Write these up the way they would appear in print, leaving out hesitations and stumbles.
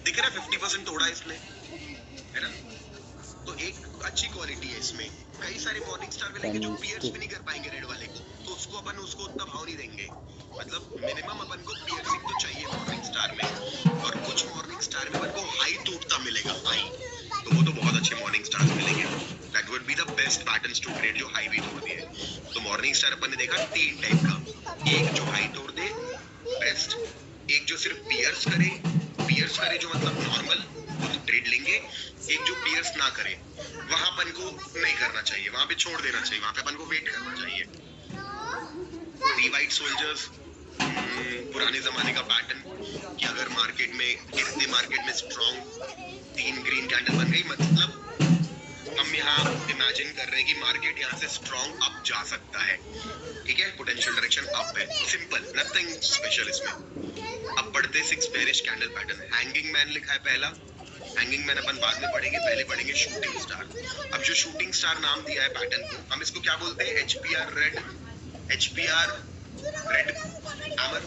दिख रहा है 50% तोड़ा इसने, है ना? तो एक अच्छी क्वालिटी है इसमें। कई सारे मॉर्निंग स्टार में लेंगे जो पियर्स भी नहीं कर पाएंगे रेड वाले को, तो उसको अपन उसको उतना भाव नहीं देंगे। मतलब मिनिमम अपन को पियर्सिंग तो चाहिए मॉर्निंग स्टार में, और कुछ मॉर्निंग स्टार में अपन को हाई टूटता मिलेगा, हाई, तो वो तो बहुत अच्छे मॉर्निंग स्टार्स मिलेंगे। That would be the best patterns to trade जो हाई भी तोड़ दिए। तो मॉर्निंग स्टार अपन ने देखा 3 टाइप का, एक जो हाई तोड़ दे बेस्ट, एक जो सिर्फ पियर्स करे जो मतलब नॉर्मल, वो तो ट्रेड लेंगे। एक जो पियर्स ना करे, वहां अपन को नहीं करना चाहिए, वहां पे छोड़ देना चाहिए, वहां पे अपन को वेट करना चाहिए। 3 वाइट सोल्जर्स, पुराने जमाने का पैटर्न कि अगर मार्केट में गिरते मार्केट में स्ट्रॉन्ग 3 ग्रीन कैंडल बन गई, मतलब हम यहाँ इमेजिन कर रहे हैं कि मार्केट यहाँ से स्ट्रॉन्ग अप जा सकता है, ठीक है, पोटेंशियल डायरेक्शन अप है, सिंपल, नथिंग स्पेशल इसमें। अब पढ़ते 6 bearish candle pattern. Hanging man लिखा है पहला, हैंगिंग मैन अपन बाद में पढ़ेंगे, पहले पढ़ेंगे शूटिंग स्टार। अब जो शूटिंग स्टार नाम दिया है पैटर्न को, हम इसको क्या बोलते हैं? HPR red, HPR red hammer,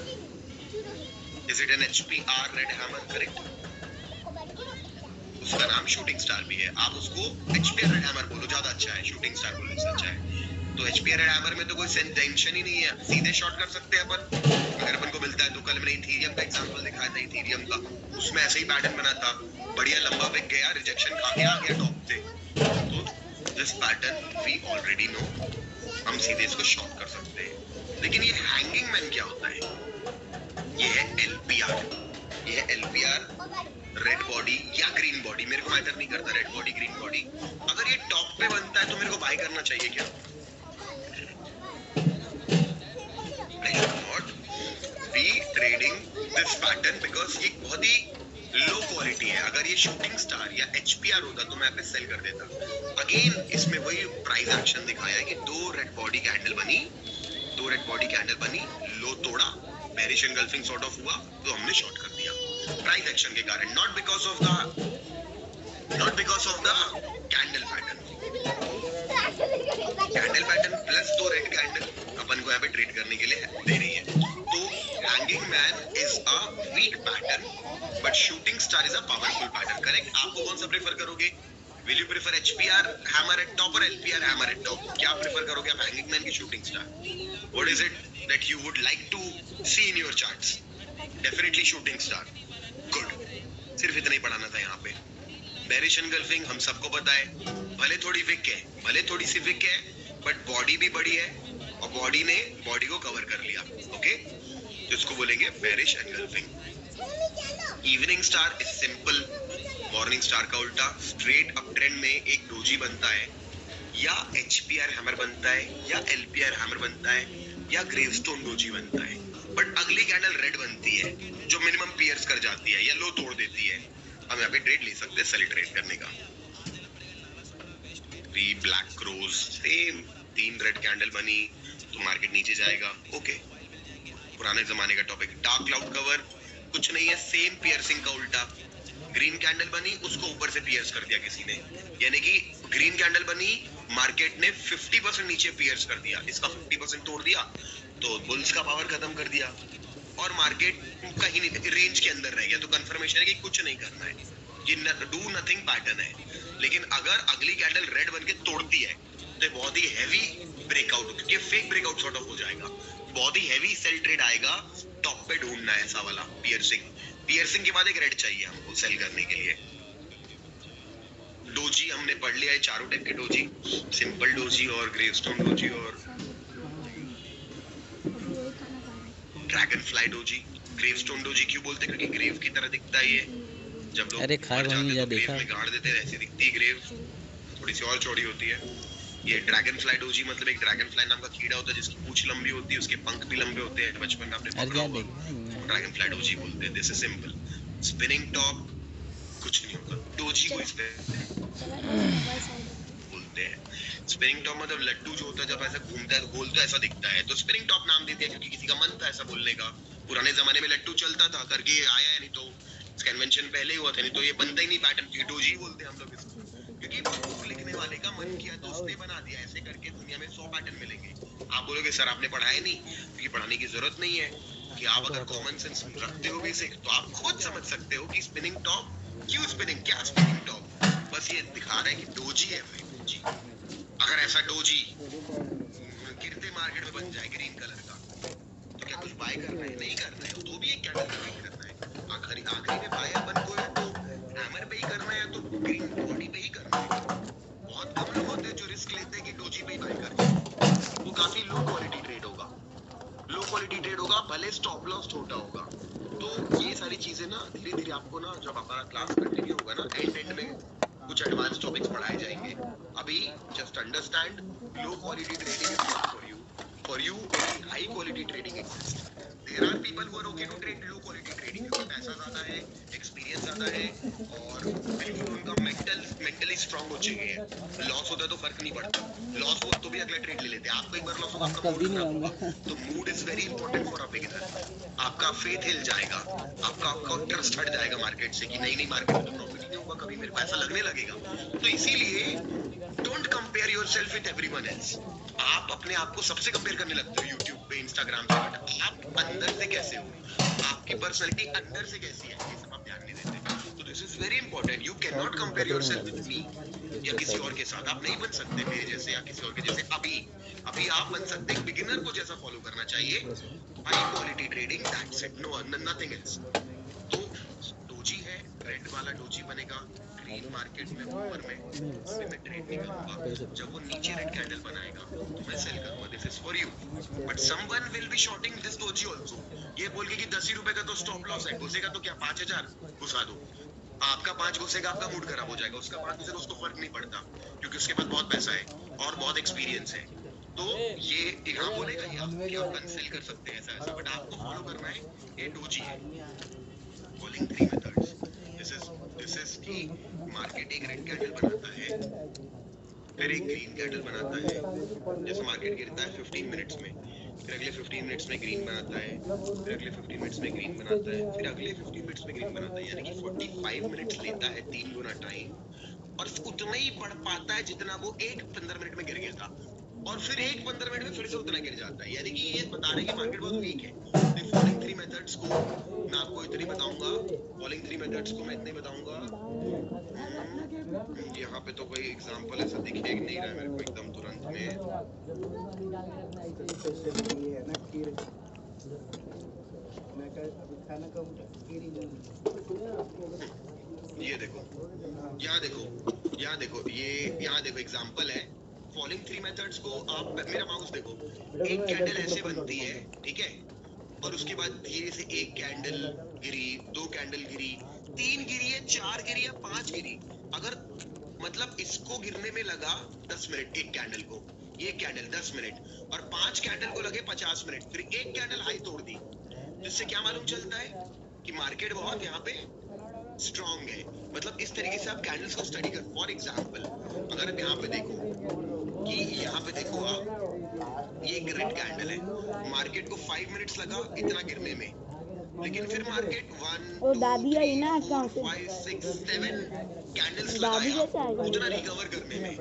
is it an HPR red hammer, correct? उसका नाम शूटिंग स्टार भी है, आप उसको HPR रेड हैमर बोलो, ज्यादा अच्छा है, शूटिंग स्टार बोलने से अच्छा है। तो HPR रेड हैमर में तो कोई टेंशन ही नहीं है, सीधे शॉर्ट कर सकते हैं अपन। अगर अपन को मिलता है तो कल मैंने इथेरियम का एग्जांपल दिखाया था, इथेरियम का, उसमें ऐसे ही पैटर्न बना था, बढ़िया लंबा बिक गया, रिजेक्शन खा के आ गया टॉप से। तो this pattern we already know, हम सीधे इसको शॉर्ट कर सकते हैं। लेकिन ये हैंगिंग मैन क्या होता है? ये है LPR, ये है LPR रेड बॉडी या ग्रीन बॉडी, मेरे को मैटर नहीं करता रेड बॉडी ग्रीन बॉडी। अगर ये टॉप पे बनता है तो मेरे को बाय करना चाहिए क्या? I should not be trading this pattern because ये बहुत ही लो क्वालिटी है। अगर ये शूटिंग स्टार या HPR होता तो मैं पे सेल कर देता। अगेन इसमें वही प्राइस एक्शन दिखाया है कि 2 रेड बॉडी कैंडल बनी, 2 रेड बॉडी कैंडल बनी, लो तोड़ा, बेरिश एंगल्फिंग सॉर्ट ऑफ हुआ, तो हमने शॉर्ट कर दिया प्राइस एक्शन के कारण, not because of the candle pattern. Candle pattern plus 2 red candle अपन को यहाँ पे ट्रेड करने के लिए दे रही है। तो hanging man is a weak pattern but shooting star is a powerful pattern, correct? आपको कौन सा प्रेफर करोगे? Will you prefer HPR hammer at top और LPR हैमर एट टॉप? क्या प्रेफर करोगे आप, हैंगिंग मैन की shooting star? What is it that you would like to see in your charts? Definitely shooting star, good. सिर्फ इतना ही पढ़ाना था यहाँ पे। बेरिश एंगल्फिंग हम सबको पता है, भले थोड़ी विक है, भले थोड़ी सी विक है, बट बॉडी भी बड़ी है और बॉडी ने बॉडी को कवर कर लिया, ओके? तो इसको बोलेंगे bearish engulfing. Evening star is simple, morning star का उल्टा, स्ट्रेट अप ट्रेंड में एक डोजी बनता है, या HPR हैमर बनता है, या LPR हैमर बनता है, या ग्रेवस्टोन डोजी बनता है, बट अगली कैंडल रेड बनती है जो मिनिमम पियर्स कर जाती है या लो तोड़ देती है, हम यहाँ पे ट्रेड ले सकते हैं, सेल ट्रेड करने का। 3 black crows, same 3 red candle बनी तो मार्केट नीचे जाएगा, ओके। पुराने जमाने का टॉपिक, डार्क क्लाउड कवर, कुछ नहीं है, सेम पियर्सिंग का उल्टा, ग्रीन कैंडल बनी उसको ऊपर से पियर्स कर दिया किसी ने, यानी कि ग्रीन कैंडल बनी, मार्केट ने 50% नीचे पियर्स कर दिया, इसका 50% तोड़ दिया, तो बुल्स का पावर खत्म कर दिया और मार्केट कहीं नहीं रेंज के अंदर रह गया। तो कंफर्मेशन है कि कुछ नहीं करना है, ये डू नथिंग पैटर्न है। लेकिन अगर अगली कैंडल रेड बन के तोड़ती है तो बहुत ही हैवी ब्रेकआउट, क्योंकि फेक ब्रेकआउट सॉर्ट ऑफ हो जाएगा, बहुत ही हैवी सेल ट्रेड आएगा, टॉप पे ढूंढना है ऐसा वाला पियर्सिंग के बाद एक रेड चाहिए हमको सेल करने के लिए। डोजी हमने पढ़ लिया है, चारों टाइप के डोजी, सिंपल डोजी और ग्रेवस्टोन डोजी और dragon fly doji. Gravestone doji क्यों बोलते हैं? क्योंकि ग्रेव की तरह दिखता है ये, जब लोग मर जाते हैं तो ग्रेव में गाड़ देते हैं, ऐसी दिखती है ग्रेव, थोड़ी सी और चौड़ी होती है। ये ड्रैगन फ्लाई डोजी मतलब एक ड्रैगन फ्लाई नाम का कीड़ा होता है जिसकी पूंछ लंबी होती है, उसके पंख भी लंबे होते हैं, बचपन में आपने पढ़ा होगा, ड्रैगन फ्लाई डोजी बोलते हैं। This is simple. Spinning top कुछ नहीं होता, डोजी को बोलते हैं। स्पिनिंग टॉप मतलब लड्डू जो होता है जब ऐसा घूमता है गोल तो ऐसा दिखता है, तो स्पिनिंग टॉप नाम देते हैं क्योंकि किसी का मन था ऐसा बोलने का। पुराने जमाने में लड्डू चलता था, करके आया है, नहीं तो कन्वेंशन पहले हुआ था, नहीं तो ये बनता ही नहीं पैटर्न, डोजी बोलते हैं हम लोग इसको, क्योंकि बुक लिखने वाले का मन किया तो उसने बना दिया। ऐसे करके दुनिया में 100 पैटर्न मिलेंगे। आप बोलोगे सर आपने पढ़ाया नहीं, क्योंकि पढ़ाने की जरूरत नहीं है, कि आप अगर कॉमन सेंस रखते हो बेसिक, तो आप खुद समझ सकते हो कि स्पिनिंग टॉप क्यों स्पिनिंग, क्या स्पिनिंग टॉप। बस ये दिखा रहा है कि डोजी है भाई, डोजी। अगर ऐसा डोजी गिरते मार्केट में बन जाए ग्रीन कलर का, तो क्या कुछ बाय करना है? नहीं करना है, तो भी एक कैंडल पे वेट करना है। आखिरी आखिरी में बाय अपन को है तो हैमर पे ही करना है, तो ग्रीन बॉडी पे ही करना है। बहुत कम लोग होते हैं जो रिस्क लेते हैं कि डोजी पे ही बाय कर जाए। वो काफी लो क्वालिटी ट्रेड होगा, लो क्वालिटी ट्रेड होगा, भले स्टॉप लॉस छोटा होगा। तो ये सारी चीजें ना धीरे धीरे आपको ना, जब हमारा क्लास कंटिन्यू होगा ना, एंड में कुछ एडवांस टॉपिक्स पढ़ाए जाएंगे। अभी just understand low quality trading is not for you only high quality trading exist. There are people who are okay to trade low quality trading, क्योंकि पैसा ज्यादा है, एक्सपीरियंस ज्यादा है, और बिल्कुल उनका मेंटली स्ट्रांग हो चुके हैं। लॉस होता है तो फर्क नहीं पड़ता, लॉस हो तो भी अगला ट्रेड ले लेते हैं। आपको एक बार लॉस होगा, आपका मूड खराब होगा, तो mood is very important for a beginner. आपका फेथ हिल जाएगा, आपका ट्रस्ट हट जाएगा मार्केट से कि नहीं मार्केट में तो प्रॉफिट ही नहीं होगा कभी, मेरे को ऐसा लगने लगेगा। तो इसीलिए don't compare yourself with everyone else. आप अपने आप को सबसे कंपेयर करने लगते हो यूट्यूब पे, इंस्टाग्राम पे, बट आप अंदर से कैसे हो, आपकी पर्सनैलिटी अंदर से कैसी है, ये सब आप ध्यान नहीं देते। तो this is very important. You can not compare yourself with me या किसी और के साथ। आप नहीं बन सकते मेरे जैसे या किसी और के जैसे। अभी आप बन सकते हैं बिगिनर को जैसा फॉलो करना चाहिए, high quality trading, that's it, no nothing else. तो डोजी है, रेड वाला डोजी बनेगा ग्रीन मार्केट में ऊपर में, उसमें मैं ट्रेड नहीं करूंगा। जब वो नीचे रेड कैंडल बनाएगा तो मैं सेल करूंगा, this is for you. But someone will be shorting this doji also, ये बोल के कि 10 ही रुपए का तो स्टॉप लॉस है, घुसेगा तो क्या 5000 घुसा दो। आपका 5 घुसेगा, आपका मूड खराब हो जाएगा, उसका 5 घुसेगा, उसको फर्क नहीं पड़ता, क्योंकि उसके पास बहुत पैसा है और बहुत एक्सपीरियंस है। तो ये यहाँ बोलेगा ही आप कि आप गन सेल कर सकते हैं ऐसा ऐसा, बट आपको फॉलो करना है ये डोजी है। कॉलिंग 3 मेथड्स, दिस इज कि मार्केट एक रेड कैंडल बनाता है, फिर एक ग्रीन कैंडल बनाता है। जैसे मार्केट गिरता है 15 मिनट्स में, फिर अगले 15 मिनट्स में ग्रीन बनाता है, फिर अगले 15 मिनट्स में ग्रीन बनाता है, फिर अगले 15 मिनट्स में ग्रीन बनाता है। यानी कि 45 मिनट्स लेता है 3 गुना टाइम, और उतना ही बढ़ पाता है जितना वो एक 15 मिनट में गिर गया था, और फिर एक 15 मिनट में फिर से उतना गिर जाता है। यानी कि ये बता रहे हैं कि मार्केट बहुत वीक है। तो फॉलोइंग 3 मेथड्स को मैं आपको इतनी बताऊंगा, फॉलोइंग 3 मेथड्स को मैं इतने बताऊंगा। यहाँ पे तो कोई एग्जांपल ऐसा दिख नहीं रहा है मेरे को एकदम तुरंत में। ये देखो, यहाँ देखो, यहाँ देखो, ये यहाँ देखो एग्जांपल है। फॉलोइंग 3 मेथड्स को आप, मेरा माउस देखो, एक कैंडल ऐसे बनती है, ठीक है, और उसके बाद धीरे से एक कैंडल गिरी, 2 कैंडल गिरी, 3 गिरी है, 4 गिरी है, 5 गिरी। अगर मतलब इसको गिरने में लगा 10 मिनट एक कैंडल को, ये कैंडल 10 मिनट, और 5 कैंडल को लगे 50 मिनट, फिर एक कैंडल हाई तोड़ दी, तो इससे क्या मालूम चलता है कि मार्केट बहुत यहाँ पे स्ट्रॉन्ग है। मतलब इस तरीके से आप कैंडल्स को स्टडी कर। फॉर एग्जांपल अगर आप यहाँ पे देखो कि यहाँ पे देखो आप, ये एक रेड कैंडल है, मार्केट को 5 मिनट्स लगा इतना गिरने में, लेकिन फिर मार्केट 1 2 3 4 5 6 7 कैंडल्स लगाया उतना रिकवर करने में,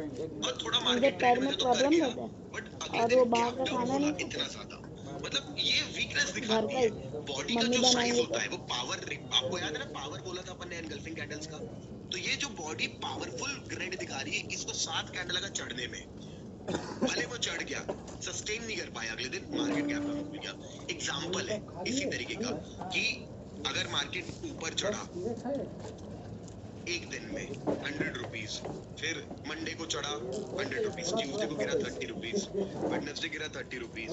और थोड़ा मार्केट ट्रेड में तो कर गया, बट अगले दिन गैप डाउन हुआ इतना ज्यादा। मतलब ये वीकनेस दिखाती है। बॉडी का जो साइज होता है वो पावर, आपको याद है ना पावर बोला था अपन ने एनगल्फिंग कैंडल्स का, तो ये जो बॉडी पावरफुल ग्रेड दिखा रही है, इसको 7 कैंडल लगा चढ़ने में, भले वो चढ़ गया, सस्टेन नहीं कर पाया, अगले दिन मार्केट गैप डाउन हो गया। एग्जांपल है इसी तरीके का कि अगर मार्केट ऊपर चढ़ा एक दिन में 100 रुपीज, फिर मंडे को चढ़ा 100 रुपीज, ट्यूसडे को गिरा 30 रुपीज, वेडनेसडे गिरा 30 रुपीज,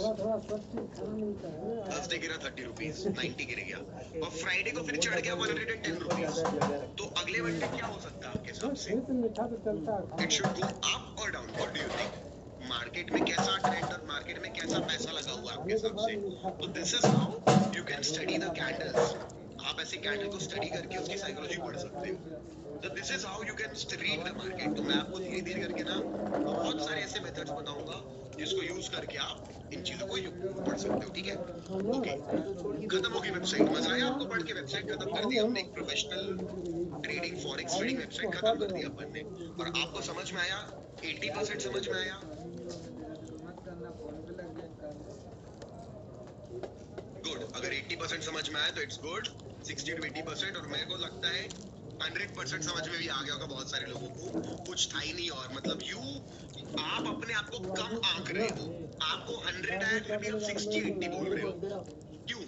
थर्सडे गिरा 30 रुपीज, 90 गिर गया, और फ्राइडे को फिर चढ़ गया 110 रुपीज। तो अगले मंडे क्या हो सकता है आपके हिसाब से? इट शुड गो अप और down. What do you think? Market में कैसा ट्रेंड और मार्केट में कैसा पैसा लगा हुआ है आपके हिसाब से? तो this is how you can study the candles. आप ऐसे कैंडल को स्टडी करके उसकी साइकोलॉजी पढ़ सकते हो। तो this is how you can read the market. तो मैं आपको धीरे धीरे करके ना बहुत सारे ऐसे मेथड्स बताऊंगा जिसको यूज करके आप इन चीजों को पढ़ सकते हो, ठीक है? ओके, खत्म होगी वेबसाइट। मजा आया आपको पढ़ के? वेबसाइट खत्म कर दी हमने, एक professional trading forex trading website खत्म कर दी अपन ने, और आपको समझ में आया? 80% समझ में आया? गुड। अगर 80% समझ में आया तो इट्स गुड, 60 to 80%, और मेरे को लगता है 100% समझ में भी आ गया होगा बहुत सारे लोगों को, कुछ था ही नहीं। और मतलब आप अपने आप को कम आंक रहे हो, आपको 100 आया फिर भी आप 60-80 बोल रहे हो, क्यों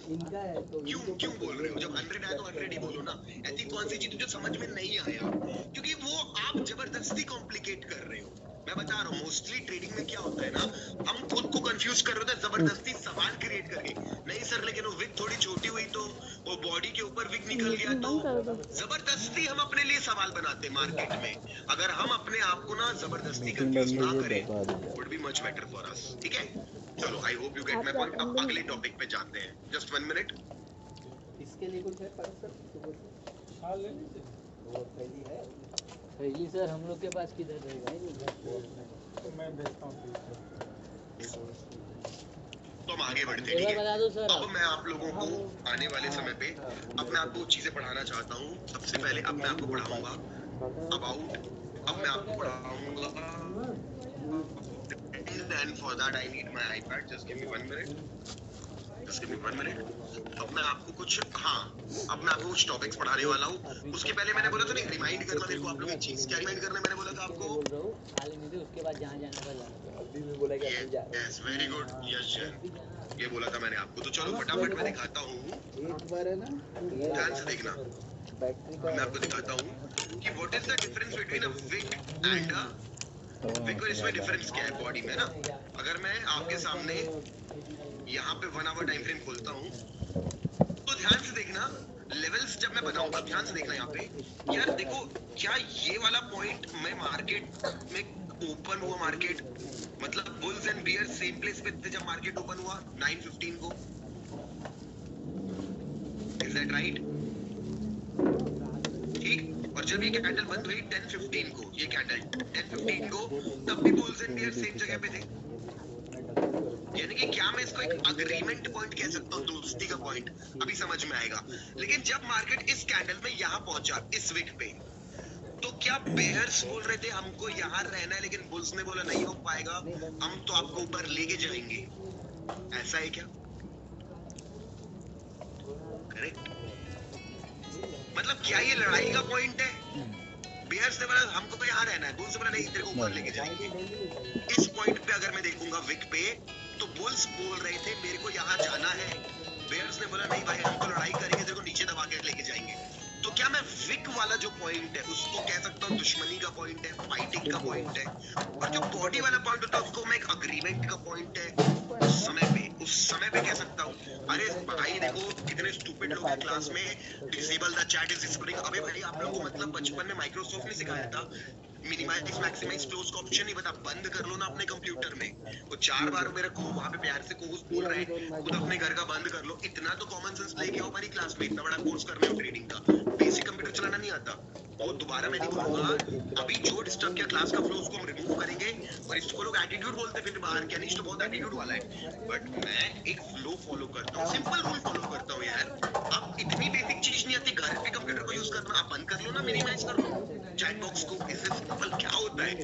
क्यों बोल रहे हो? जब 100 आया तो 100 ही बोलो ना। ऐसी कौन सी चीज जो समझ में नहीं आया, क्योंकि वो आप जबरदस्ती कॉम्प्लिकेट कर रहे हो। मैं बता रहा हूँ, मोस्टली ट्रेडिंग में क्या होता है ना, हम खुद को कंफ्यूज कर रहे थे जबरदस्ती सवाल क्रिएट करके। नहीं सर, लेकिन वो विग थोड़ी छोटी हुई तो, वो बॉडी के ऊपर विग निकल गया तो, जबरदस्ती हम अपने लिए सवाल बनाते मार्केट में। अगर हम अपने आप को ना जबरदस्ती कंफ्यूज ना करें, would be much better for us. ठीक है, चलो, I hope you get my point. अब अगले टॉपिक पे जाते हैं, जस्ट 1 मिनट। इसके लिए कुछ है सर? हाँ, ले लीजिए। वो पहली है, पहली सर हम लोग के पास किधर रहेगा? तो मैं भेजता हूँ। तो हम आगे बढ़ते हैं, ठीक है। बता दो सर। अब मैं आप लोगों को आने वाले समय पे अब मैं आपको चीजें पढ़ाना चाहता हूँ। सबसे पहले अब मैं आपको पढ़ाऊंगा अबाउट, अब मैं आपको पढ़ाऊंगा, and for that I need my iPad, just give me 1 minute, just give me 1 minute। अब मैं आपको कुछ, हाँ, अब मैं आपको कुछ टॉपिक्स पढ़ाने वाला हूँ। उसके पहले मैंने बोला था नहीं, रिमाइंड करना मेरे को आप लोग एक चीज। क्या रिमाइंड करना मैंने बोला था आपको? उसके बाद जहाँ जाना वाला अभी भी बोला कि अभी जा रहा हूँ। Yes, very good, yes sir, ये बोला था मैंने आपको। तो चलो फटाफट मैं दिखाता हूँ, एक बार है ना, ध्यान से देखना। बैटरी मैं आपको दिखाता हूँ कि what is the difference between a wig and a wig, और इसमें डिफरेंस क्या है बॉडी में ना। अगर मैं आपके सामने यहाँ पे 1 आवर टाइम फ्रेम खोलता हूँ, तो ध्यान से देखना लेवल्स जब मैं बनाऊंगा, ध्यान से देखना यहाँ पे। यार देखो, क्या ये वाला पॉइंट में मार्केट में ओपन हुआ, मार्केट मतलब bulls and bears same place पे थे जब मार्केट ओपन हुआ 9:15 को, इज दैट राइट? ठीक। और जब ये कैंडल बंद हुई 10:15 को, ये कैंडल 10:15 को, तब भी बुल्स एंड बियर्स सेम जगह पे थे। यानी कि क्या मैं इसको एक अग्रीमेंट पॉइंट कह सकता हूँ, दोस्ती का पॉइंट? अभी समझ में आएगा। लेकिन जब मार्केट इस कैंडल में यहाँ पहुंचा, इस विक पे, तो क्या बेयर्स बोल रहे थे हमको यहाँ रहना है, लेकिन बुल्स ने बोला नहीं हो पाएगा, हम तो आपको ऊपर लेके जाएंगे। ऐसा है क्या? करेक्ट। मतलब क्या ये लड़ाई का पॉइंट है? बेयर्स ने बोला हमको तो यहाँ रहना है, बुल्स ने बोला नहीं, तेरे को ऊपर लेके जाएंगे। इस पॉइंट पे अगर मैं देखूंगा विक पे, तो बुल्स बोल रहे थे मेरे को यहाँ जाना है, बेयर्स ने बोला नहीं भाई, हम तो लड़ाई करेंगे, तेरे को नीचे दबा के लेके जाएंगे। तो क्या मैं विक वाला जो पॉइंट है उसको कह सकता हूँ दुश्मनी का पॉइंट है, फाइटिंग का पॉइंट है, और जो बॉडी वाला पॉइंट होता है उसको मैं एक अग्रीमेंट का पॉइंट है उस समय पे कह सकता हूँ। अरे भाई देखो कितने स्टूपिड लोग हैं क्लास में, disable the chat is scrolling. अबे भाई आप लोगों को मतलब बचपन में माइक्रोसॉफ्ट ने सिखाया था मिनिमाइज मैक्सिमाइज क्लोज का ऑप्शन नहीं बता, बंद कर लो ना अपने कंप्यूटर में। वो 4 बार मेरे को वहाँ पे प्यार से कोर्स बोल रहे हैं, खुद अपने घर का बंद कर लो। इतना तो कॉमन सेंस लेके आओ हमारी क्लास में, इतना बड़ा कोर्स कर रहे हो ट्रेडिंग का, बेसिक कंप्यूटर चलाना नहीं आता। वो दोबारा मैं नहीं बोलूंगा। अभी जो डिस्टर्ब किया क्लास का फ्लो उसको हम रिमूव करेंगे, और इसको लोग एटीट्यूड बोलते फिर बाहर के, अनिश तो बहुत एटीट्यूड वाला है, बट मैं एक फ्लो फॉलो करता हूँ, सिंपल रूल फॉलो करता हूँ यार। अब इतनी बेसिक चीज नहीं आती, घर पे कंप्यूटर को यूज करना, आप बंद कर लो ना, मिनिमाइज कर लो चैट बॉक्स को, इससे सिंपल क्या होता है।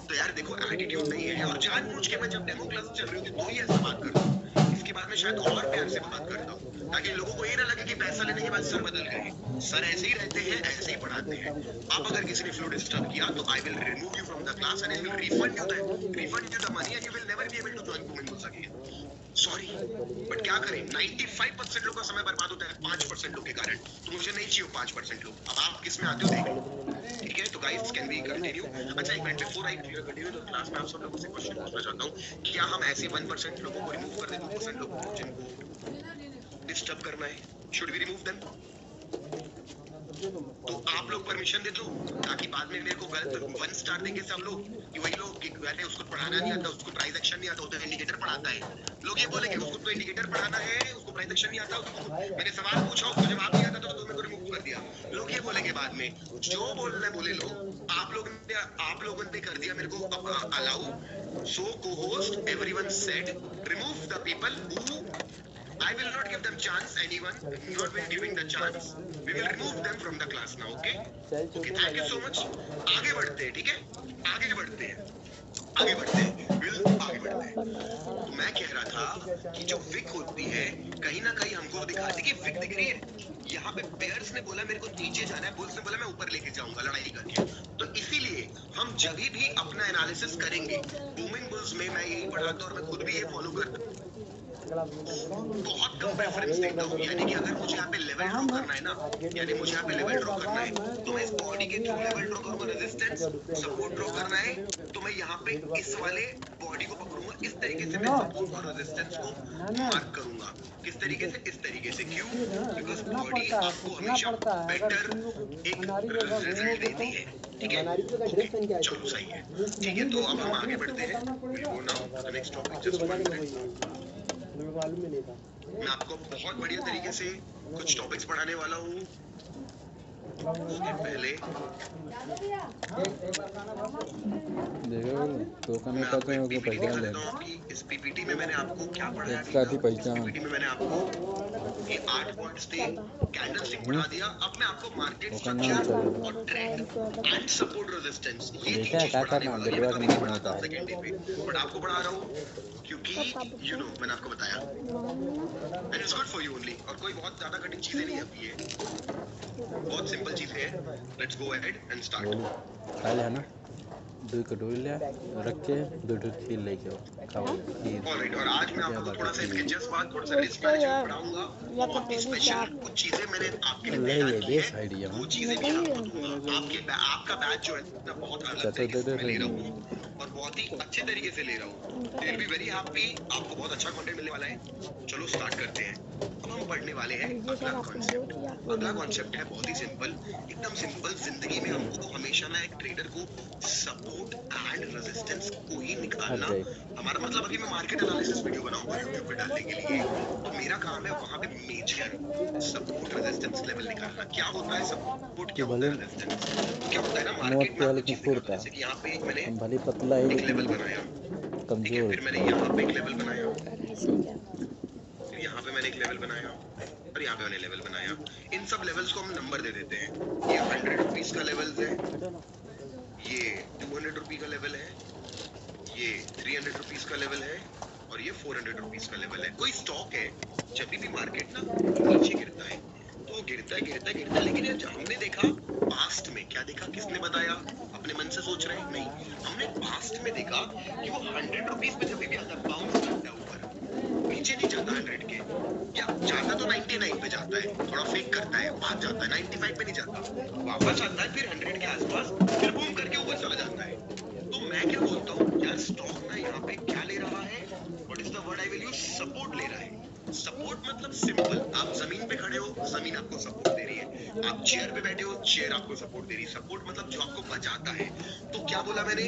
तो यार देखो एटीट्यूड नहीं है, और जानबूझ के मैं जब डेमो क्लास चल रही होती तो ही ऐसा बात करता हूँ। इसके बाद में शायद और प्यार से बात करता हूँ, ताकि लोगों को ये ना लगे कि पैसा लेने के बाद सर बदल गए। सर ऐसे ही रहते हैं, ऐसे ही पढ़ाते हैं। आप अगर किसी ने फ्लो डिस्टर्ब किया तो I will remove you from the class and I will refund you the money and you will never be able to join कुमिंगल्स अगेन। सॉरी, बट क्या करें, 95% लोग का समय बर्बाद होता है 5% लोग के कारण। तो मुझे नहीं चाहिए 5% लोग। अब आप किस में आते हो देख लो, ठीक है? तो गाइस कैन वी कंटिन्यू? अच्छा एक मिनट, बिफोर आई कंटिन्यू तो क्लास में आप सब लोगों से क्वेश्चन पूछना चाहता हूँ, क्या हम ऐसे 1% लोगों को रिमूव कर दें, 2% लोगों को जिनको डिस्टर्ब करना है? Should we remove them? तो आप लोग परमिशन दे दो, ताकि बाद में मेरे को गलत 1 स्टार देंगे सब लोग कि वही लोग कि अरे उसको पढ़ाना नहीं आता, उसको प्राइस एक्शन नहीं आता, वो तो इंडिकेटर पढ़ाता है। लोग ये बोलेंगे उसको तो इंडिकेटर पढ़ाना है, उसको प्राइस एक्शन नहीं आता, उसको मैंने सवाल पूछा उसको जवाब नहीं आता तो मेरे को रिमूव कर दिया। लोग ये बोलेंगे बाद में, जो बोलना है बोले लोग। आप लोगों ने कर दिया मेरे को allow, so co-host everyone said remove the people who I will not give them chance, anyone, not will giving the chance. We will remove them from the class now, okay? Okay, thank you so much. आगे बढ़ते हैं, ठीक है? आगे बढ़ते हैं। आगे बढ़ते हैं, आगे बढ़ते हैं। तो मैं कह रहा था कि जो विक होती है कहीं ना कहीं हमको दिखाती कि विक दिख रही है। यहाँ पे बेयर्स ने बोला मेरे को नीचे जाना है, बुल्स ने बोला मैं ऊपर लेके जाऊंगा लड़ाई करके। तो इसीलिए हम जब भी अपना एनालिसिस करेंगे, बूमिंग बुल्स में मैं यही पढ़ाता और मैं खुद भी ये फॉलो करता हूँ, बहुत कम प्रेफरेंस देता हूँ। यानी कि अगर मुझे यहाँ पे लेवल ड्रॉ करना है ना, यानी मुझे यहाँ पे लेवल ड्रॉ करना है तो मैं इस बॉडी के थ्रू लेवल ड्रॉ करूंगा, रेजिस्टेंस सपोर्ट ड्रॉ करना है तो मैं यहाँ पे इस वाले बॉडी को पकड़ूंगा, इस तरीके से मैं सपोर्ट और रेजिस्टेंस को मार्क करूंगा। किस तरीके से? इस तरीके से। क्यों? बिकॉज बॉडी आपको हमेशा बेटर एक रिजल्ट देती है। ठीक है, ओके, चलो सही है। ठीक है, तो अब हम आगे बढ़ते हैं। We go now to the next topic. Just 1 minute. मालूम ही नहीं था। मैं आपको बहुत बढ़िया तरीके से कुछ टॉपिक्स पढ़ाने वाला हूँ। उसके पहले तो मैं आपको एक पीपीटी दिखा देता हूँ कि इस पीपीटी में मैंने आपको क्या पढ़ाया। पीपीटी में मैंने आपको ये 8 पॉइंट्स थे, कैंडल स्टिक पढ़ा दिया। अब मैं आपको मार्केट स्ट्रक्चर और ट्रेंड एंड सपोर्ट रेजिस्टेंस ये तीन चीज पढ़ाने वाला हूँ। ये मैं कभी नहीं पढ़ाता सेकंड डे पे, बट आपको पढ़ा रहा हूँ क्योंकि मैंने आपको बताया and it's good for you only. और कोई बहुत ज्यादा कठिन चीजें नहीं है, ये बहुत सिंपल चीजें हैं। Let's go ahead and start. है ना 2 कटोरी ले रख के 2 खीर लेके खाओ खीर। ऑलराइट, और आज मैं आपको थोड़ा सा इसके जस्ट बाद थोड़ा सा रिस्क मैनेजमेंट पढ़ाऊंगा। बहुत ही स्पेशल कुछ चीजें मैंने आपके लिए तैयार की है, वो चीजें भी आपको दूंगा। आपका बैच जो है ना बहुत अलग तरीके से मैं ले रहा हूँ और बहुत ही अच्छे तरीके से ले रहा हूँ। They will be very happy, आपको बहुत अच्छा कंटेंट मिलने वाला है। चलो स्टार्ट करते हैं। अब हम पढ़ने वाले हैं अगला कॉन्सेप्ट। अगला कॉन्सेप्ट है बहुत ही सिंपल, एकदम सिंपल। जिंदगी में हमको हमेशा ना एक ट्रेडर को सपोर्ट एंड रेजिस्टेंस को ही निकालना। हमारा मतलब अभी मैं मार्केट एनालिसिस वीडियो बनाऊंगा यूट्यूब पे डालने के लिए, तो मेरा काम है वहां पे मेजर सपोर्ट रेजिस्टेंस लेवल निकालना। क्या होता है सपोर्ट, क्या होता है रेजिस्टेंस? क्या होता है ना मार्केट में आपको चीजें दिखाता है। जैसे कि यहाँ पे मैंने भले पतला है एक लेवल बनाया, ठीक है, फिर मैंने यहाँ पे एक लेवल बनाया, फिर यहाँ पे मैंने एक लेवल बनाया और यहाँ पे मैंने लेवल बनाया। इन सब लेवल्स को हम नंबर दे देते हैं। ये 100 रुपीज का लेवल है, ये 200 रुपी का लेवल है, ये 300 रुपीज का लेवल है और ये 400 रुपीज का लेवल है। कोई स्टॉक है जब भी मार्केट ना नीचे गिरता है तो वो गिरता है, लेकिन ये हमने देखा पास्ट में, क्या देखा, किसने बताया? अपने मन से सोच रहे हैं? नहीं, हमने पास्ट में देखा कि वो 100 रुपीज पे जब भी आता है बाउंस करता है ऊपर, नीचे नहीं जाता 100 के, या जाता तो 99 पे जाता है, थोड़ा फेक करता है, भाग जाता है, 95 पे नहीं जाता, वापस आता है फिर 100 के आसपास, फिर बूम करके ऊपर चला जाता है। तो मैं क्या बोलता हूँ यार, स्टॉक ना यहाँ पे क्या ले रहा है? What is the word I will use? Support ले रहा है। सपोर्ट मतलब सिंपल, आप जमीन पे खड़े हो, जमीन आपको सपोर्ट दे रही है। आप चेयर पे बैठे हो, चेयर आपको सपोर्ट दे रही है। सपोर्ट मतलब जो आपको बचाता है। तो क्या बोला मैंने?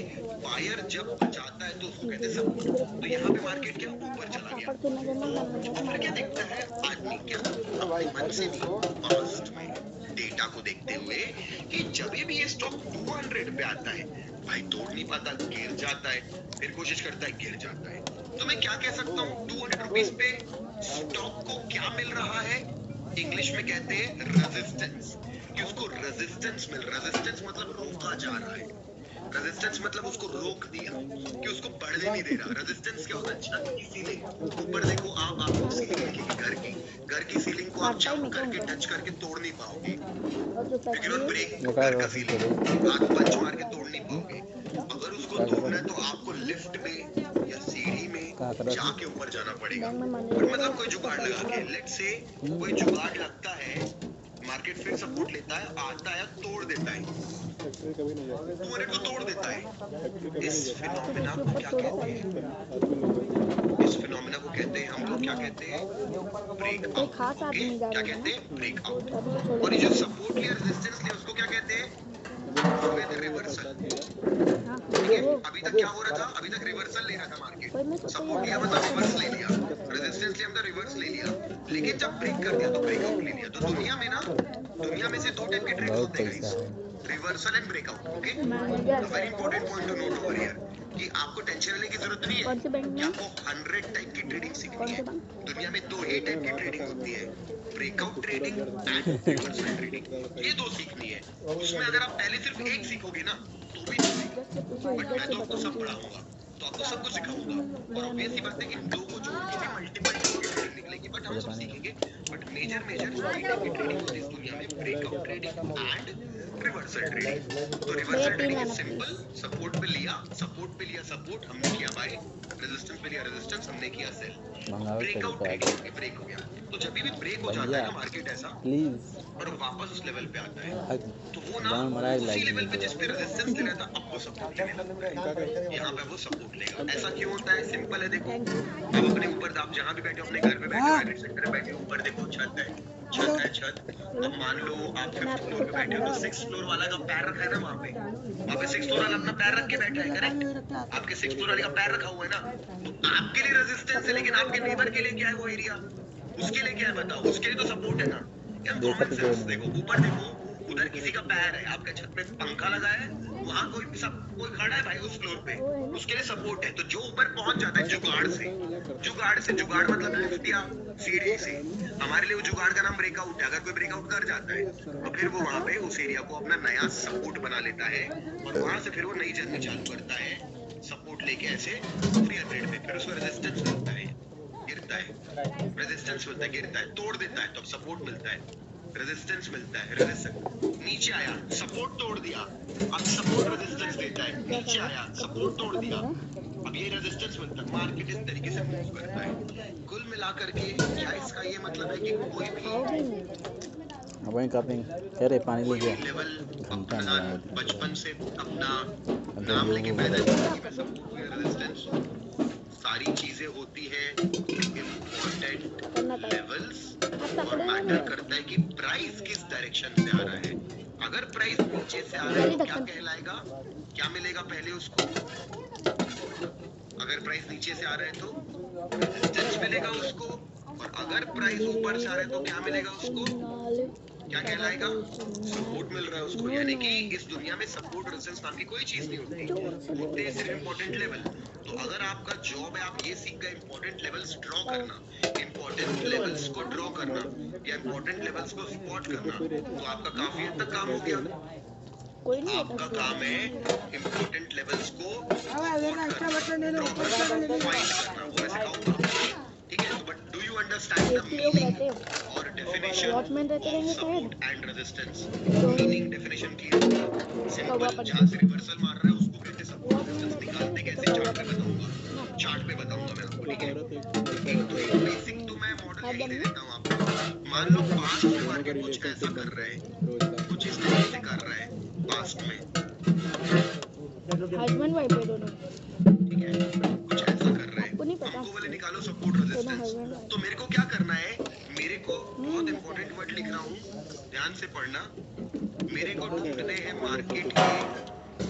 बायर जब बचाता है तो उसको कहते हैं सपोर्ट। तो यहाँ पे मार्केट क्या ऊपर चला गया, तो फिर क्या देखता है आदमी, क्या अपने मन से नहीं, पास्ट में डेटा को देखते हुए कि जब भी ये स्टॉक 200 पे आता है, भाई तोड़ नहीं पाता, गिर जाता है, फिर कोशिश करता है, गिर जाता है। तो मैं क्या कह सकता हूँ, 200 रुपीज पे स्टॉक को क्या मिल रहा है? इंग्लिश में कहते हैं रेजिस्टेंस, कि उसको रेजिस्टेंस मतलब रोका जा रहा है। रेजिस्टेंस मतलब उसको रोक दिया, कि उसको बढ़ने नहीं दे रहा। रेजिस्टेंस क्या होता है? छत की सीलिंग, ऊपर देखो आप, आपको सीलिंग दिखेगी, घर की सीलिंग को आप जंप करके टच करके तोड़ नहीं पाओगे, ब्रेक घर का सीलिंग आप पंच मार के तोड़ नहीं पाओगे। अगर उसको तोड़ना है तो आपको लिफ्ट में या सीढ़ी में जाके ऊपर जाना पड़ेगा। और मतलब कोई जुगाड़ लगा के, लेट्स से कोई जुगाड़ लगता है, मार्केट फिर सपोर्ट लेता है, आता है, तोड़ देता है, 200 को तोड़ देता है। इस फिनोमेना को क्या कहते हैं? इस फिनोमेना को कहते हैं हम लोग, क्या कहते हैं? ब्रेकआउट। ओके, क्या कहते हैं? ब्रेकआउट। और ये जो सपोर्ट लिया, रेजिस्टेंस लिया, उसको क्या कहते हैं? रिवर्सल। ठीक है, अभी तक क्या हो रहा था? अभी तक रिवर्सल ले रहा था मार्केट। सपोर्ट लिया मतलब रिवर्स ले लिया, रेजिस्टेंस लिया मतलब रिवर्स ले लिया, लेकिन जब ब्रेक कर दिया तो ब्रेकआउट ले लिया। तो दुनिया में ना, दुनिया में से 2 टाइप के ट्रेड होते हैं, reversal and breakout. Okay, very important point two note over here, कि आपको टेंशन लेने की जरूरत नहीं है कि आपको 100 टाइप की ट्रेडिंग सीखनी है। दुनिया में 2 ही टाइप की ट्रेडिंग होती है, breakout trading and reversal trading. ये 2 सीखनी है। उसमें अगर आप पहले सिर्फ एक सीखोगे ना तो भी चलेगा, बट मैं तो आपको सब पढ़ाऊंगा। तो आपको सब कुछ सिखाऊंगा। और ऑब्वियस सी बात है कि हम लोगों को जोड़ के भी मल्टीपल ट्रेडिंग निकलेगी, बट हम सब सीखेंगे। बट मेजर ट्रेडिंग होती है इस दुनिया में breakout trading and reversal trading. तो reversal trading is simple, support पे लिया सपोर्ट, हमने किया बाय, रेजिस्टेंस पे लिया रेजिस्टेंस, हमने किया सेल। ब्रेकआउट ट्रेडिंग ब्रेक हो गया, तो जब भी ब्रेक हो जाता है ना मार्केट ऐसा प्लीज और वापस उस लेवल पे आता है, हक तो वो ना उसी लेवल पे जिस पे रेजिस्टेंस ले रहा था अब वो सपोर्ट लेने लगता है। यहाँ पे वो सपोर्ट लेगा। ऐसा क्यों होता है? सिंपल है, देखो अब अपने ऊपर आप जहाँ भी बैठे हो, अपने घर पे बैठे हो, एडिट सेंटर में बैठे हो, ऊपर देखो छत है। अब मान लो आप 5th फ्लोर पे बैठे हो, तो 6th फ्लोर वाला का पैर रखा है ना वहाँ पे 6th फ्लोर वाला अपना पैर रख के बैठा है, करेक्ट? आपके 6th फ्लोर वाले का पैर रखा हुआ है ना, तो आपके लिए रेजिस्टेंस है, लेकिन आपके नेबर के लिए क्या है वो एरिया? उसके लिए क्या है बताओ? उसके लिए तो सपोर्ट है ना। यार कॉमन सेंस देखो, ऊपर देखो, उधर किसी का पैर है, आपके छत पे पंखा लगा है, वहाँ कोई खड़ा है भाई उस फ्लोर पे, उसके लिए सपोर्ट है। तो जो ऊपर पहुंच जाता है जुगाड़ मतलब लिफ्ट या सीढ़ी से, हमारे लिए वो जुगाड़ का नाम ब्रेकआउट है। अगर कोई ब्रेकआउट कर जाता है तो फिर वो वहाँ पे उस एरिया को अपना नया सपोर्ट बना लेता है, और वहां से फिर वो नई जर्नी चालू करता है सपोर्ट लेके ऐसे 300 पे, फिर उसको रेजिस्टेंस मिलता है, गिरता है, रेजिस्टेंस मिलता है, गिरता है, तोड़ देता है, तो अब सपोर्ट मिलता है, रेजिस्टेंस मिलता है, रेजिस्टेंस नीचे आया, सपोर्ट तोड़ दिया, अब सपोर्ट रेजिस्टेंस देता है, नीचे आया, सपोर्ट तोड़ दिया, अब ये रेजिस्टेंस मिलता है। मार्केट इस तरीके से मूव करता है। कुल मिलाकर के क्या इसका ये मतलब है कि कोई भी वहीं कपिंग कह रहे पानी ले गया लेवल घंटा अपना लगा बचपन से अपना नाम लेके पैदा किया कि मैं सपोर्ट या रेजिस्टेंस, सारी चीजें होती हैं इम्पोर्टेंट लेवल्स, और मैटर करता है कि प्राइस किस डायरेक्शन से आ रहा है। अगर प्राइस नीचे से आ रहा है तो क्या कहलाएगा, क्या मिलेगा पहले उसको? अगर प्राइस नीचे से आ रहा है तो रेजिस्टेंस मिलेगा उसको, और अगर प्राइस ऊपर से आ रहा है तो क्या मिलेगा उसको? क्या कहलाएगा? सपोर्ट मिल रहा है उसको। यानी कि इस दुनिया में सपोर्ट रेजिस्टेंस नाम की कोई चीज नहीं होती, होते सिर्फ इंपॉर्टेंट लेवल। तो अगर आपका जॉब है, आप ये सीख गए इंपॉर्टेंट लेवल्स ड्रॉ करना, इंपॉर्टेंट लेवल्स को ड्रॉ करना या इंपॉर्टेंट लेवल्स को स्पॉट करना, तो आपका काफी हद तक काम हो गया। आपका काम है इंपॉर्टेंट लेवल्स को ठीक है। तो but do you understand the meaning और definition of support and resistance? Meaning definition clear होगा, सिंपल। जहां से रिवर्सल मार रहा है उसको कैसे सपोर्ट रेजिस्टेंस निकालते कैसे चार्ट पे बताऊंगा मैं आपको, ठीक है। एक तो बेसिक तो मैं मॉडल यही दे देता हूं आपको। मान लो पास्ट में मार्केट कुछ ऐसा कर रहा है, कुछ इस तरीके से कर रहा है पास्ट में, हस्बैंड वाइफ है दोनों, ठीक है, कुछ ऐसा कर रहा है, हमको बोले निकालो सपोर्ट रेजिस्टेंस, तो मेरे को क्या करना है? मेरे को बहुत इंपॉर्टेंट वर्ड लिख रहा हूँ, ध्यान से पढ़ना। मेरे को ढूंढने हैं मार्केट के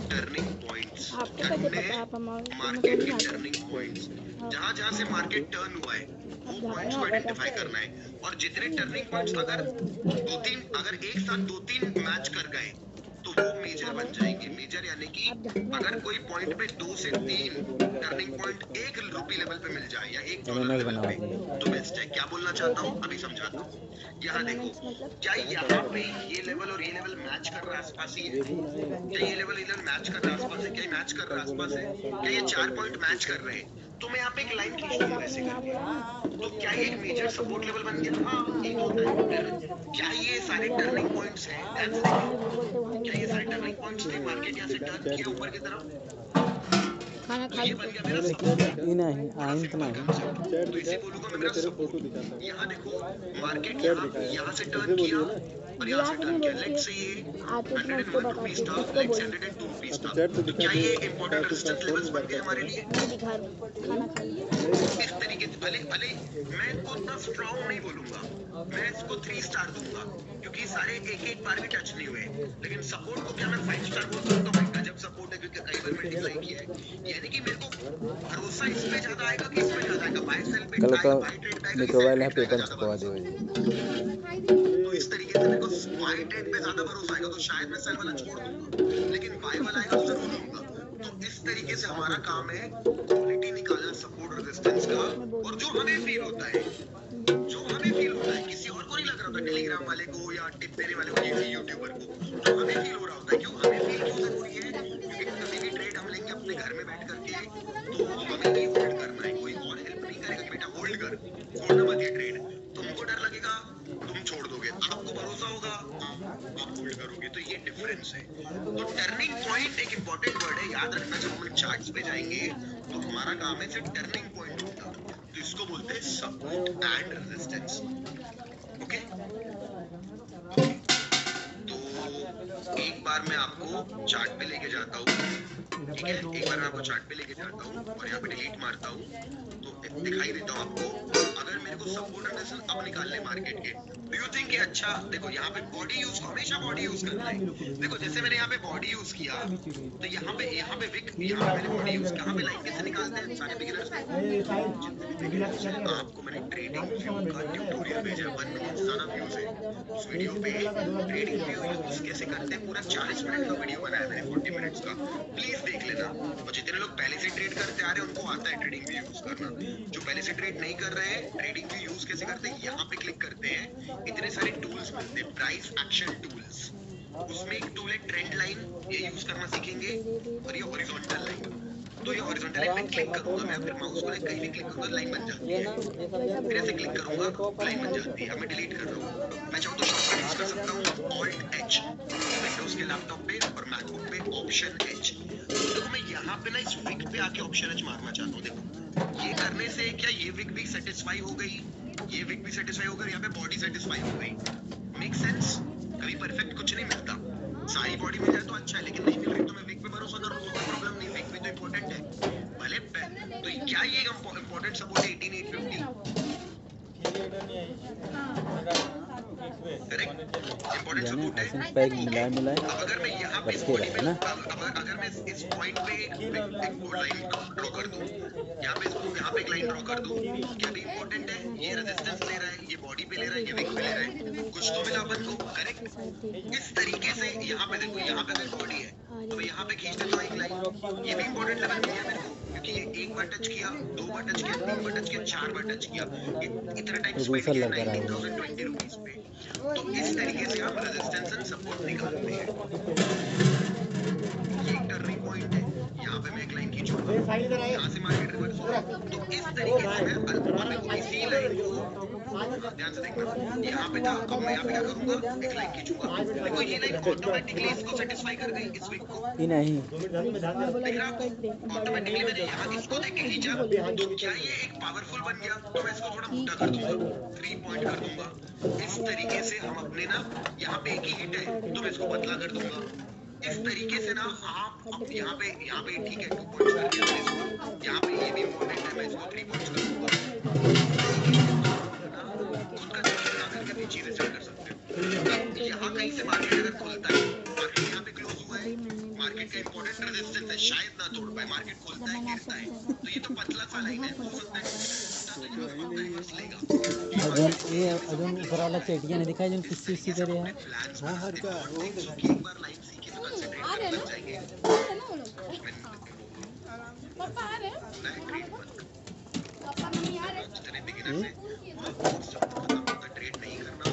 टर्निंग पॉइंट्स, मार्केट के टर्निंग पॉइंट्स, जहाँ जहाँ से मार्केट टर्न हुआ है वो पॉइंट्स को आइडेंटिफाई करना है। और जितने टर्निंग पॉइंट्स अगर एक साथ 2-3 मैच कर गए तो वो मेजर बन जाएंगे। मेजर यानी कि अगर कोई पॉइंट पे 2 से 3 टर्निंग पॉइंट एक रुपी लेवल पे मिल जाए या $1 लेवल पे, तो बेस्ट है। क्या बोलना चाहता हूँ अभी समझाता हूँ। यहाँ देखो, क्या यहाँ पे ये लेवल और ये लेवल मैच कर रहा है, आसपास ही है? क्या ये लेवल मैच कर रहा है आसपास है? क्या मैच कर रहा है आसपास है? क्या ये 4 पॉइंट मैच कर रहे हैं? तो मैं यहाँ पे एक लाइन खींच दूंगा ऐसे करके, तो क्या ये एक मेजर सपोर्ट लेवल बन गया? हाँ, एक होता है। क्या ये सारे टर्निंग पॉइंट्स हैं? क्या ये सारे टर्निंग पॉइंट्स थे? मार्केट यहाँ से टर्न किया ऊपर की तरफ, खाना खा ये बन गया मेरा सपोर्ट। नहीं आइंत नहीं तो इसे बोलूंगा मैं मेरा सपोर्ट। यहाँ देखो, मार्केट यहाँ से टर्न किया और यहाँ से टर्न किया। लेट्स से ये 101 रुपीस था, लेट्स 102 रुपीस था। तो क्या ये इंपॉर्टेंट रेजिस्टेंस लेवल्स बन गए हमारे लिए? इस तरीके से भले मैं इसको उतना स्ट्रॉन्ग नहीं बोलूंगा, मैं इसको 3 स्टार दूंगा, क्योंकि सारे एक बार भी टच नहीं हुए। लेकिन सपोर्ट को क्या मैं 5 स्टार बोल सकता हूँ? गजब सपोर्ट है, क्योंकि कई बार मल्टीप्लाई किया है। यानी कि मेरे को भरोसा इस पे ज्यादा आएगा कि इस पे ज्यादा आएगा? बाय सेल पे कल का बाय ट्रेड पे निकोबाइल है पेपर छपवा दो जी। तो इस तरीके से मेरे को बाय ट्रेड पे ज्यादा भरोसा आएगा, तो शायद मैं सेल वाला छोड़ दूंगा, लेकिन बाय वाला आएगा तो जरूर लूंगा। तो इस तरीके से हमारा काम है क्वालिटी निकालना सपोर्ट रेजिस्टेंस का, और जो हमें फील होता है, किसी और को नहीं लग रहा होता, टेलीग्राम वाले को या टिप देने वाले को, ये यूट्यूबर को, जो हमें फील हो रहा होता है। क्यों हमें फील क्यों जरूरी है? क्योंकि कभी भी ट्रेड हम लेंगे अपने घर में बैठ करके, तो डिफरेंस है। तो टर्निंग पॉइंट एक इंपॉर्टेंट वर्ड है, याद रखना। जब हम चार्ट्स पे जाएंगे तो हमारा काम है सिर्फ टर्निंग पॉइंट ढूंढना। तो इसको बोलते हैं सपोर्ट एंड रेजिस्टेंस। ओके, तो एक बार मैं आपको चार्ट पे लेके जाता हूँ, ठीक है? एक बार मैं आपको चार्ट पे लेके जाता हूँ और यहाँ पे डिलीट मारता हूँ तो दिखाई देता हूँ आपको। अगर मेरे को सपोर्ट एंड रेजिस्टेंस अब निकालने मार्केट के, डू यू थिंक कि अच्छा देखो यहाँ पे बॉडी यूज, हमेशा बॉडी यूज करना है। देखो जैसे मैंने यहाँ पे बॉडी यूज किया तो यहाँ पे विक, यहाँ पे मैंने बॉडी यूज, कहाँ पे लाइन कैसे निकालते हैं सारे बिगिनर्स को। आपको मैंने ट्रेडिंग व्यू का ट्यूटोरियल भेजा, 1 मिलियन से ज्यादा व्यूज है उस वीडियो पे। ट्रेडिंग व्यू यूज कैसे करते हैं पूरा 40 मिनट का वीडियो बनाया मैंने, 40 मिनट्स का, प्लीज देख लेना। और जितने लोग पहले से ट्रेड करते आ रहे हैं उनको आता है ट्रेडिंग व्यू यूज करना। जो पहले से ट्रेड नहीं कर रहे हैं, ट्रेडिंग व्यू यूज कैसे करते हैं, यहाँ पे क्लिक करते हैं, इतने सारे टूल्स मिलते हैं, प्राइस एक्शन टूल्स। उसमें एक टूल है ट्रेंड लाइन, ये यूज करना सीखेंगे, और ये हॉरिजॉन्टल लाइन। तो ये हॉरिजॉन्टल लाइन पे क्लिक करूंगा मैं, फिर माउस को कहीं भी क्लिक करूंगा लाइन बन जाती है, फिर ऐसे क्लिक करूंगा लाइन बन जाती है। अब मैं डिलीट कर रहा हूँ, मैं चाहूँ तो शॉर्टकट यूज कर सकता हूँ, ऑल्ट एच, विंडोज के लैपटॉप पे और मैकबुक पे ऑप्शन एच। तो मैं यहाँ पे ना इस विक पे आके ऑप्शन एच मारना चाहता हूँ। देखो ये करने से क्या ये विक भी सेटिस्फाई हो गई, ये विक भी सेटिस्फाई हो गई, यहाँ पे बॉडी सेटिस्फाई हो गई। Make sense? कभी परफेक्ट कुछ नहीं मिलता, सारी बॉडी मिल जाए तो अच्छा है, लेकिन नहीं मिल रही तो मैं विक पे भरोसा करूँ तो कोई प्रॉब्लम नहीं, विक भी तो इम्पोर्टेंट है भले। तो क्या ये इम्पोर्टेंट सपोर्ट है 18850? करेक्ट, इम्पोर्टेंट सपोर्ट है। अब अगर मैं यहाँ पे इस बॉडी में, अगर मैं इस पॉइंट पे एक लाइन ड्रॉ कर दूं, यहाँ पे एक लाइन ड्रॉ कर दूं, क्या भी इम्पोर्टेंट है? ये रेजिस्टेंस ले रहा है, ये बॉडी पे ले रहा है, ये विक पे ले रहा है, कुछ तो मिला अपन को। करेक्ट, इस तरीके से यहाँ पे देखो, यहाँ पे अगर बॉडी है तो यहाँ पे खींच देता हूँ एक लाइन, ये भी इम्पोर्टेंट लेवल मिल गया मेरे को, क्योंकि ये एक बार टच किया, 2 बार टच किया, 3 बार टच किया, 4 बार टच किया, इतना टाइम स्पेंड किया 19,020 रुपीज पे। तो इस तरीके से हम रेजिस्टेंस एंड सपोर्ट निकालते हैं। ये एक टर्निंग पॉइंट है, यहाँ पे मैं एक लाइन खींचूंगा, यहाँ से मार्केट रिवर्स होगा। तो इस तरीके से मैं अल्फा में इसी लाइन को, ध्यान से देखना, यहाँ पे था, अब मैं यहाँ पे क्या करूंगा, एक लाइन खींचूंगा। देखो ये लाइन ऑटोमेटिकली इसको सेटिस्फाई कर गई, इस विक को। नहीं ऑटोमेटिकली मैंने यहाँ इसको देख के खींचा, तो क्या ये एक पावरफुल बन गया? तो मैं इसको थोड़ा मोटा कर दूंगा, 3 पॉइंट कर दूंगा। इस तरीके से हम अपने ना, यहाँ पे एक ही हिट है तो मैं इसको पतला कर दूंगा। इस तरीके से ना आप अब यहाँ पे ठीक है 2 पॉइंट्स कर दिया इसको, यहाँ पे ये भी इम्पोर्टेंट है, मैं इसको 3 पॉइंट्स कर दूंगा। उनका ना करके भी चीजें सेट कर सकते हो। यहाँ कहीं से मार्केट अगर खुलता है, मार्केट यहाँ पे क्लोज हुआ है, मार्केट का इम्पोर्टेंट रेजिस्टेंस है, शायद ना तोड़ पाए, मार्केट खुलता है गिरता है, तो ये तो पतला सा लाइन है, हो सकता है अजून ऊपरवाला चेटिया नहीं दिखाई जो किसी करे हैं। हाँ हर का एक बार लाइन सीखी तो कंसंट्रेट कर जाएंगे। पापा आ रहे हैं? पापा मम्मी आ रहे हैं? जितने बिगिनर्स हैं ट्रेड नहीं करना,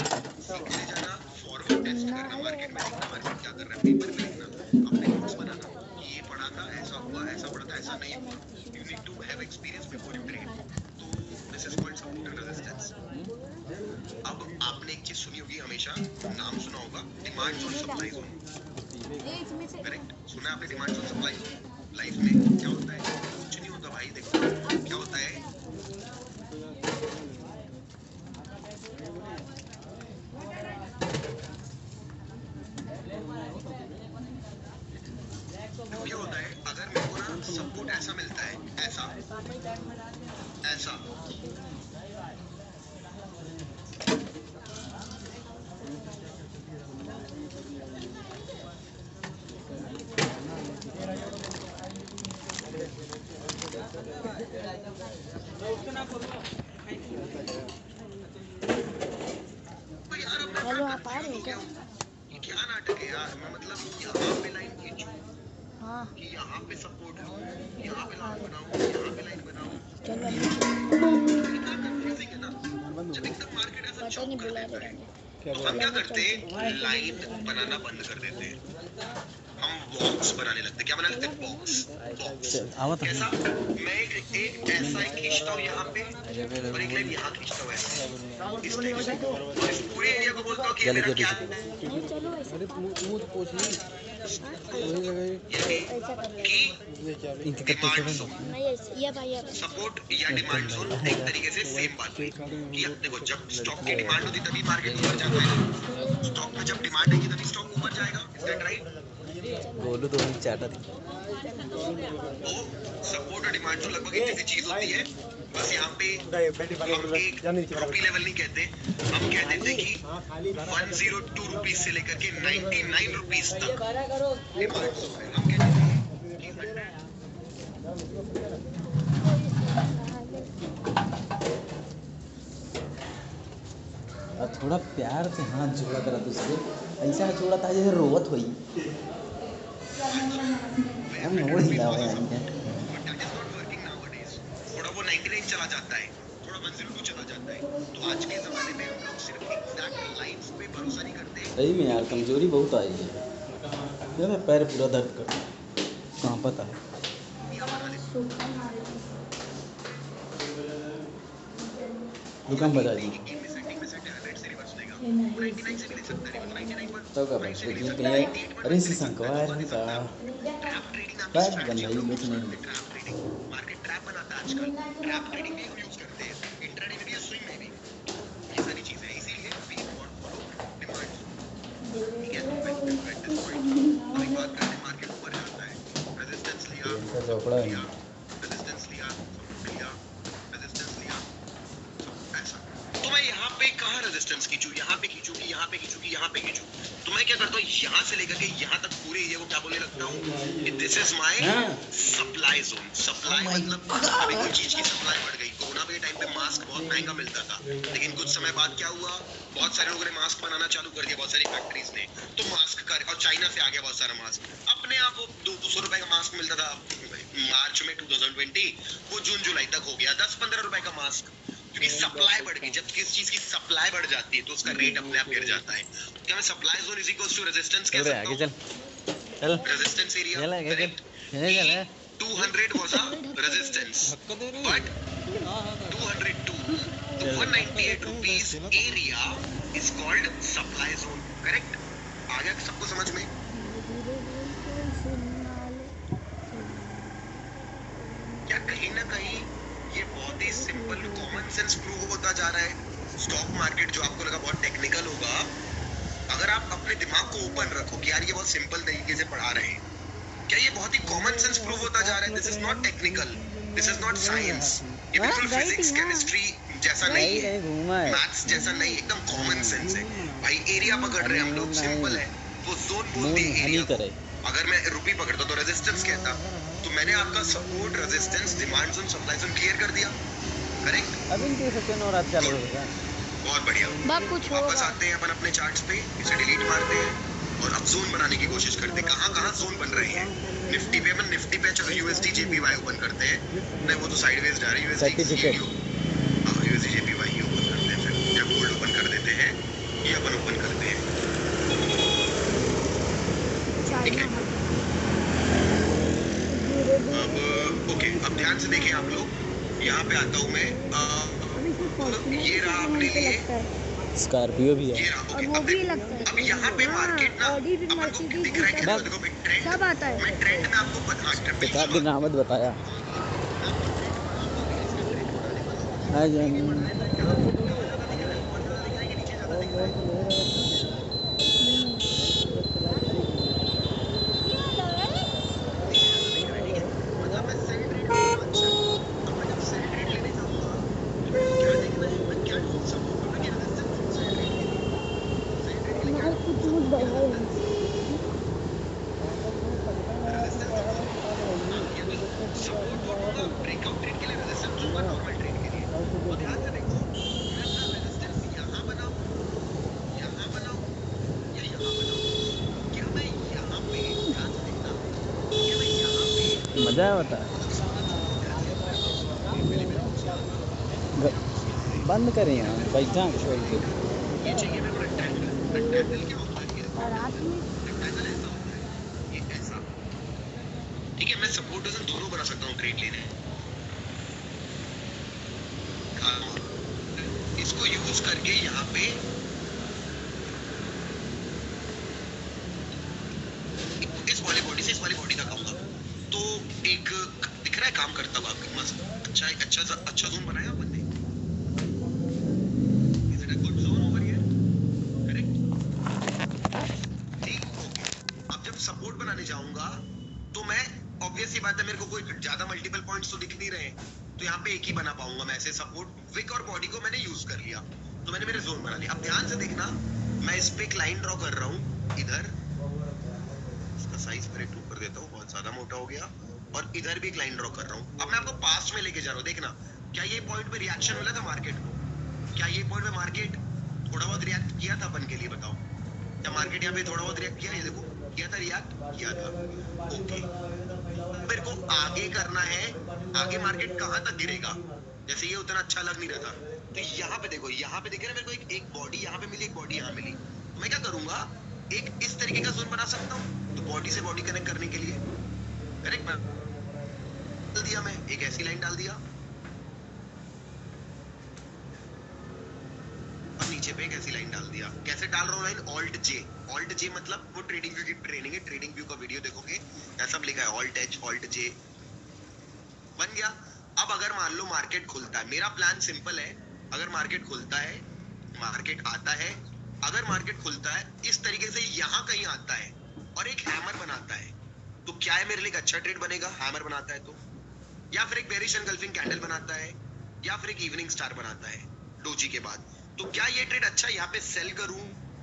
सीखते जाना, फॉरवर्ड टेस्ट करना, मार्केट में देखना मार्केट क्या कर रहा है, पेपर में लिखना, अपने नोट्स बनाना कि ये पढ़ा था, ऐसा हुआ, ऐसा पढ़ा था, ऐसा नहीं हुआ। You need to have experience before you trade. तो this is called support and resistance. अब आपने एक चीज सुनी होगी, हमेशा नाम सुना होगा, डिमांड और सप्लाई जोन। करेक्ट, सुना है आपने डिमांड और सप्लाई जोन? लाइफ में क्या होता है? कुछ नहीं होता भाई, देखो क्या होता है, ये होता है, अगर मेरे को ना सपोर्ट ऐसा मिलता है, ऐसा ऐसा, हेलो आप आ रहे हो क्या? ये क्या नाटक है यार? मैं मतलब यहाँ पे लाइन खींचूं हाँ कि यहाँ पे सपोर्ट लूं, यहाँ पे लाइन बनाऊं, यहाँ पे लाइन बनाऊं, चलो इतना कंफ्यूजिंग है ना। जब एकदम मार्केट ऐसा पता चौक नहीं कर बुला देता रहे है हैं। तो हम क्या करते हैं, लाइन बनाना बंद कर देते हैं। हम बॉक्स बनाने लगते हैं। क्या बनाने लगते हैं? बॉक्स। आवा था कैसा? मैं एक ऐसा खींचता हूँ यहाँ पे और एक लाइन यहाँ खींचता हूँ ऐसे। इस टाइप से इस पूरे एरिया को बोलता हूँ कि ये मेरा क्या है, नहीं चलो ऐसे कि डिमांड जोन, नहीं ऐसे ये भाई अब सपोर्ट या डिमांड जोन एक तरीके से सेम बात हुई कि अब देखो जब स्टॉक की डिमांड होती तभी मार्केट ऊपर जाता है, स्टॉक में जब डिमांड आएगी तभी स्टॉक ऊपर जाएगा। Is that right? बोलो तो नहीं चाटा थी। तो सपोर्ट और डिमांड जोन लगभग एक जैसी चीज होती है, बस यहाँ पे हम एक रुपी लेवल नहीं कहते, हम कह देते कि 102 रुपीज से लेकर के 99 रुपीज तक डिमांड जोन है। हम कहते हैं और थोड़ा प्यार से हाथ जोड़ा करा दूसरे, ऐसा जोड़ा था जैसे रोवत हुई हम मोड़ हिला हुआ यानी क्या। थोड़ा वो 99 चला जाता है, थोड़ा 102 चला जाता है। तो आज के जमाने में हम लोग सिर्फ एग्जैक्ट लाइंस पे भरोसा नहीं करते। सही में यार कमजोरी बहुत आई है, मेरा पैर पूरा दर्द कर कहाँ पता है। दुकान बजा दी तो का बस ये कहीं अरे सी संकवार है का बैग बंदाई बेच नहीं मार्केट ट्रैप बनाता है आजकल, ट्रैप ट्रेडिंग भी यूज करते हैं, इंट्राडे में भी और स्विंग में भी, ये सारी चीजें हैं। इसीलिए वी फॉलो डिमांड, ठीक है? एट दिस पॉइंट हम एक बात करते हैं, मार्केट ऊपर जाता है, रेजिस्टेंस लिया, इनका चौपड़ा है रेजिस्टेंस लिया, सपोर्ट लिया, रेजिस्टेंस लिया, ऐसा। तो मैं यहाँ पे कहाँ रेजिस्टेंस खींचूं, यहाँ पे खींचूं कि यहाँ पे खींचूं कि यहाँ पे खींचूं? तो मैं क्या करता हूँ, यहाँ से लेकर के यहाँ तक पूरे एरिया को क्या बोलने लगता हूँ कि this is my supply zone. Supply मतलब अभी कोई चीज की सप्लाई बढ़ गई। कोरोना के टाइम पे मास्क बहुत महंगा मिलता था, लेकिन कुछ समय बाद क्या हुआ, बहुत सारे लोगों ने मास्क बनाना चालू कर दिया, बहुत सारी फैक्ट्रीज ने, तो मास्क कर, और चाइना से आ गया बहुत सारा मास्क। अपने आप वो 200 रुपए का मास्क मिलता था मार्च में 2020, वो जून जुलाई तक हो गया 10-15 रुपए का मास्क, क्योंकि सप्लाई बढ़ गई। जब किसी चीज की सप्लाई बढ़ जाती है तो उसका रेट अपने आप गिर जाता है। क्या मैं supply zone is equals to resistance कह सकता हूं? चल resistance area, correct? 200 was a resistance, but 202 to 198 rupees area is called supply zone, correct? आ गया सबको समझ में? क्या कहीं ना कहीं ये बहुत ही सिंपल कॉमन सेंस प्रूव होता जा रहा है? स्टॉक मार्केट जो आपको लगा बहुत टेक्निकल होगा, अगर आप अपने दिमाग को ओपन रखो कि यार ये बहुत सिंपल तरीके से पढ़ा रहे हैं, क्या ये बहुत ही कॉमन सेंस प्रूव होता जा रहा है? This is not technical, this is not science, ये बिल्कुल फिजिक्स केमिस्ट्री जैसा नहीं है, मैथ्स जैसा नहीं, एकदम कॉमन सेंस है भाई। एरिया पकड़ रहे हैं हम लोग, सिंपल है, वो जोन बोलते हैं एरिया। अगर मैं रुपी पकड़ता तो रेजिस्टेंस कहता, तो मैंने आपका support, resistance, demand zone, supply zone clear कर दिया, करेक्ट? अब इनके सत्य और आज चालू होगा। बहुत बढ़िया। वापस आते हैं अपन अपने चार्ट्स पे, इसे डिलीट मारते हैं और अब जोन बनाने की कोशिश करते हैं। कहाँ जोन बन रहे हैं? निफ्टी पे, अपन निफ्टी पे चलो यूएसडी जेपीवाई ओपन करते हैं, नहीं वो तो साइडवेज जा रहा है, यूएसडी यूएसडी जेपीवाई ही ओपन करते हैं, फिर या गोल्ड ओपन कर देते हैं, ये अपन ओपन करते हैं, ठीक है? अब ओके, अब ध्यान से देखें आप लोग, यहाँ पे आता हूँ मैं, ये रहा अपने लिए स्कॉर्पियो भी है, ये रहा, ओके। अब यहाँ पे मार्केट ना अपन को दिख रहा है कि देखो ट्रेंड सब आता है, मैं ट्रेंड में आपको बता नामत बताया ब्रेकआउट ट्रेड के लिए रेजिस्टेंस होगा, नॉर्मल ट्रेड के लिए। तो ध्यान से देखो, मैं अपना रेजिस्टेंस यहाँ बनाऊं या यहाँ बनाऊं, क्या मैं यहाँ पे, ध्यान से देखना, क्या मैं यहाँ पे मजा आता है। बंद करें यहाँ बैठा छोड़ के, ये चाहिए मेरे को रेक्टेंगल। रेक्टेंगल क्या होता है? रेक्टेंगल ऐसा होता है, ये सपोर्टर्स दोनों बना सकता हूँ ट्रेड लेने। इसको यूज करके यहाँ पे इस वाली बॉडी से इस वाली बॉडी का खाऊंगा, तो एक दिख रहा है काम करता हुआ आपके मस्त अच्छा जोन बनाया अपन ने। Is it a good zone over here? Correct? ठीक, ओके। अब जब सपोर्ट बनाने जाऊंगा तो मैं ऑब्वियस सी बात है, मेरे को कोई ज्यादा मल्टीपल पॉइंट्स तो दिख नहीं रहे, तो यहाँ पे एक ही बना पाऊंगा मैं ऐसे। सपोर्ट विक और बॉडी को मैंने यूज कर लिया, तो मैंने मेरे जोन बना लिया। अब ध्यान से देखना, मैं इस पे एक लाइन ड्रॉ कर रहा हूँ इधर, इसका साइज करेक्ट ऊपर देता हूँ, बहुत ज्यादा मोटा हो गया, और इधर भी एक लाइन ड्रॉ कर रहा हूँ। अब मैं आपको पास्ट में लेके जा रहा हूँ, देखना क्या ये पॉइंट पे रिएक्शन मिला था मार्केट को? क्या ये पॉइंट पे मार्केट थोड़ा बहुत रिएक्ट किया था अपन के लिए? बताओ, क्या मार्केट यहाँ पे थोड़ा बहुत रिएक्ट किया? ये देखो किया था, रिएक्ट किया था। ओके, मेरे को आगे करना है, आगे मार्केट कहाँ तक गिरेगा? जैसे ये उतना अच्छा लग नहीं रहा था, तो यहाँ पे देखो, यहाँ पे दिख रहा है मेरे को एक बॉडी यहाँ पे मिली, एक बॉडी यहाँ मिली, तो मैं क्या करूंगा, एक इस तरीके का जोन बना सकता हूँ, तो बॉडी से बॉडी कनेक्ट करने के लिए करेक्ट डाल दिया, मैं एक ऐसी लाइन डाल दिया और नीचे पे एक ऐसी लाइन डाल दिया। कैसे डाल रहा हूँ लाइन? ऑल्ट जे मतलब वो ट्रेडिंग व्यू की ट्रेनिंग है, ट्रेडिंग व्यू का वीडियो देखोगे, यहाँ सब लिखा है ऑल्ट एच ऑल्ट जे, बन गया। अब अगर मान लो मार्केट खुलता है, मेरा प्लान सिंपल है, अगर मार्केट खुलता है, मार्केट आता है, अगर मार्केट खुलता है इस तरीके से यहाँ कहीं आता है और एक हैमर बनाता है, तो क्या है मेरे लिए एक अच्छा ट्रेड बनेगा? हैमर बनाता है तो, या फिर एक बेरिश एनगल्फिंग कैंडल बनाता है, या फिर एक इवनिंग स्टार बनाता है डोजी के बाद, तो क्या ये ट्रेड अच्छा यहाँ पे सेल करूं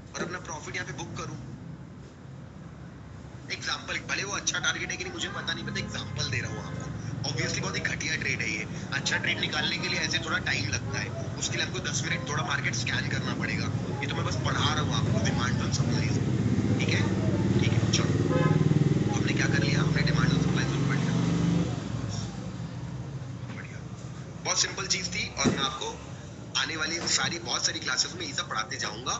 और अपना प्रॉफिट यहाँ पे बुक करूं? एग्जांपल, भले वो अच्छा टारगेट है कि नहीं मुझे पता नहीं, मैं एग्जांपल दे रहा हूँ आपको। ऑब्वियसली बहुत ही घटिया ट्रेड है ये। अच्छा ट्रेड निकालने के लिए ऐसे थोड़ा टाइम लगता है, उसके लिए आपको 10 मिनट थोड़ा मार्केट स्कैन करना पड़ेगा। ये तो मैं बस पढ़ा रहा हूँ आपको डिमांड और सप्लाई, ठीक है? ठीक है, चलो हमने क्या कर लिया, हमने डिमांड और सप्लाई को पढ़ लिया, बढ़िया, बहुत सिंपल चीज थी। और मैं आपको आने वाली बहुत सारी क्लासेस में ये सब पढ़ाते जाऊंगा,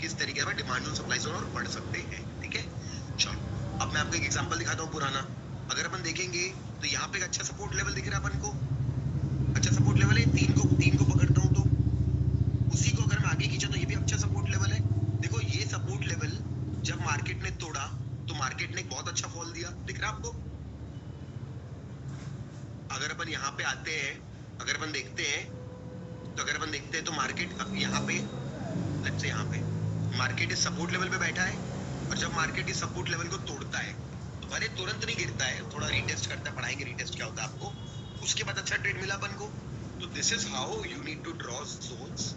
किस तरीके से डिमांड और सप्लाई जोन और पढ़ सकते हैं, ठीक है? चलो अब मैं आपको एक एग्जांपल दिखाता हूँ पुराना। अगर अपन देखेंगे तो यहाँ पे एक अच्छा सपोर्ट लेवल दिख रहा है अपन को, अच्छा सपोर्ट लेवल है, तीन को पकड़ता हूँ तो उसी को अगर मैं आगे खींचा तो ये भी अच्छा सपोर्ट लेवल है। देखो ये सपोर्ट लेवल जब मार्केट ने तोड़ा तो मार्केट ने एक बहुत अच्छा फॉल दिया, दिख रहा है आपको? अगर अपन यहाँ पे आते हैं, अगर अपन देखते हैं तो मार्केट अब यहाँ पे, लेट्स से यहाँ पे मार्केट इस सपोर्ट लेवल पे बैठा है, और जब मार्केट इस सपोर्ट लेवल को तोड़ता है तो भले तुरंत नहीं गिरता है, थोड़ा रीटेस्ट करता है, पढ़ाएंगे रीटेस्ट क्या होता है आपको, उसके बाद अच्छा ट्रेड मिला अपन को। तो this is how you need to draw zones.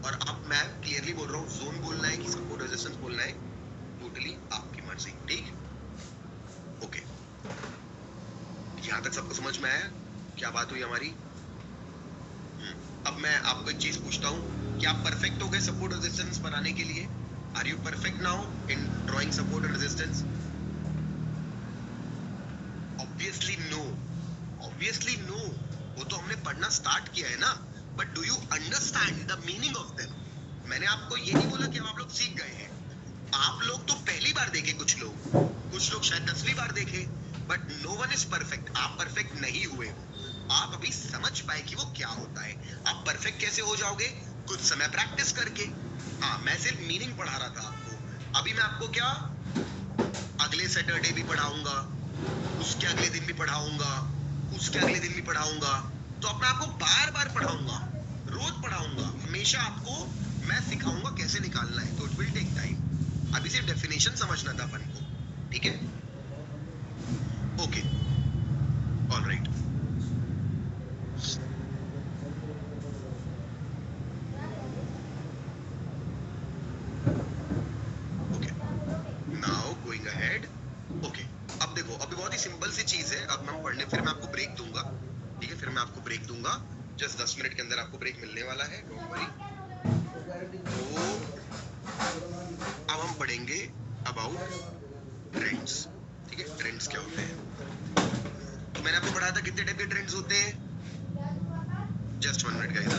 और अब मैं क्लियरली बोल रहा हूँ, जोन बोलना है कि सपोर्ट रेजिस्टेंस बोलना है, टोटली आपकी मर्जी, ठीक? ओके, यहाँ तक सबको समझ में आया क्या बात हुई हमारी? अब मैं आपको एक चीज पूछता हूँ, क्या आप परफेक्ट हो गए सपोर्ट रेजिस्टेंस बनाने के लिए? Are you perfect now in drawing support and resistance? Obviously no, वो तो हमने पढ़ना स्टार्ट किया है ना, but do you understand the meaning of them? मैंने आपको ये नहीं बोला कि आप लोग सीख गए हैं, आप लोग तो पहली बार देखे, कुछ लोग शायद 10वीं बार देखे, but no one is perfect. आप परफेक्ट नहीं हुए हो, आप अभी समझ पाए कि वो क्या होता है। आप परफेक्ट कैसे हो जाओगे? कुछ समय प्रैक्टिस करके। हाँ, मैं सिर्फ मीनिंग पढ़ा रहा था आपको। अभी मैं आपको क्या अगले सैटरडे भी पढ़ाऊंगा, उसके अगले दिन भी पढ़ाऊंगा, उसके अगले दिन भी पढ़ाऊंगा, तो अपने आपको बार बार पढ़ाऊंगा, रोज पढ़ाऊंगा, हमेशा आपको मैं सिखाऊंगा कैसे निकालना है। तो इट विल टेक टाइम। अभी सिर्फ डेफिनेशन समझना था अपन को, ठीक है? Okay, alright. Okay, now going ahead. Okay, अब देखो, अभी बहुत ही सिंपल सी चीज है। अब हम पढ़ने, फिर मैं आपको ब्रेक दूंगा, ठीक है? फिर मैं आपको ब्रेक दूंगा, जस्ट 10 मिनट के अंदर आपको ब्रेक मिलने वाला है, डोंट वरी। तो अब हम पढ़ेंगे अबाउट ट्रेंड्स, ठीक है? ट्रेंड्स क्या होते हैं? तो मैंने आपको पढ़ाया था कितने टाइप के ट्रेंड्स होते हैं। जस्ट 1 मिनट गाइस,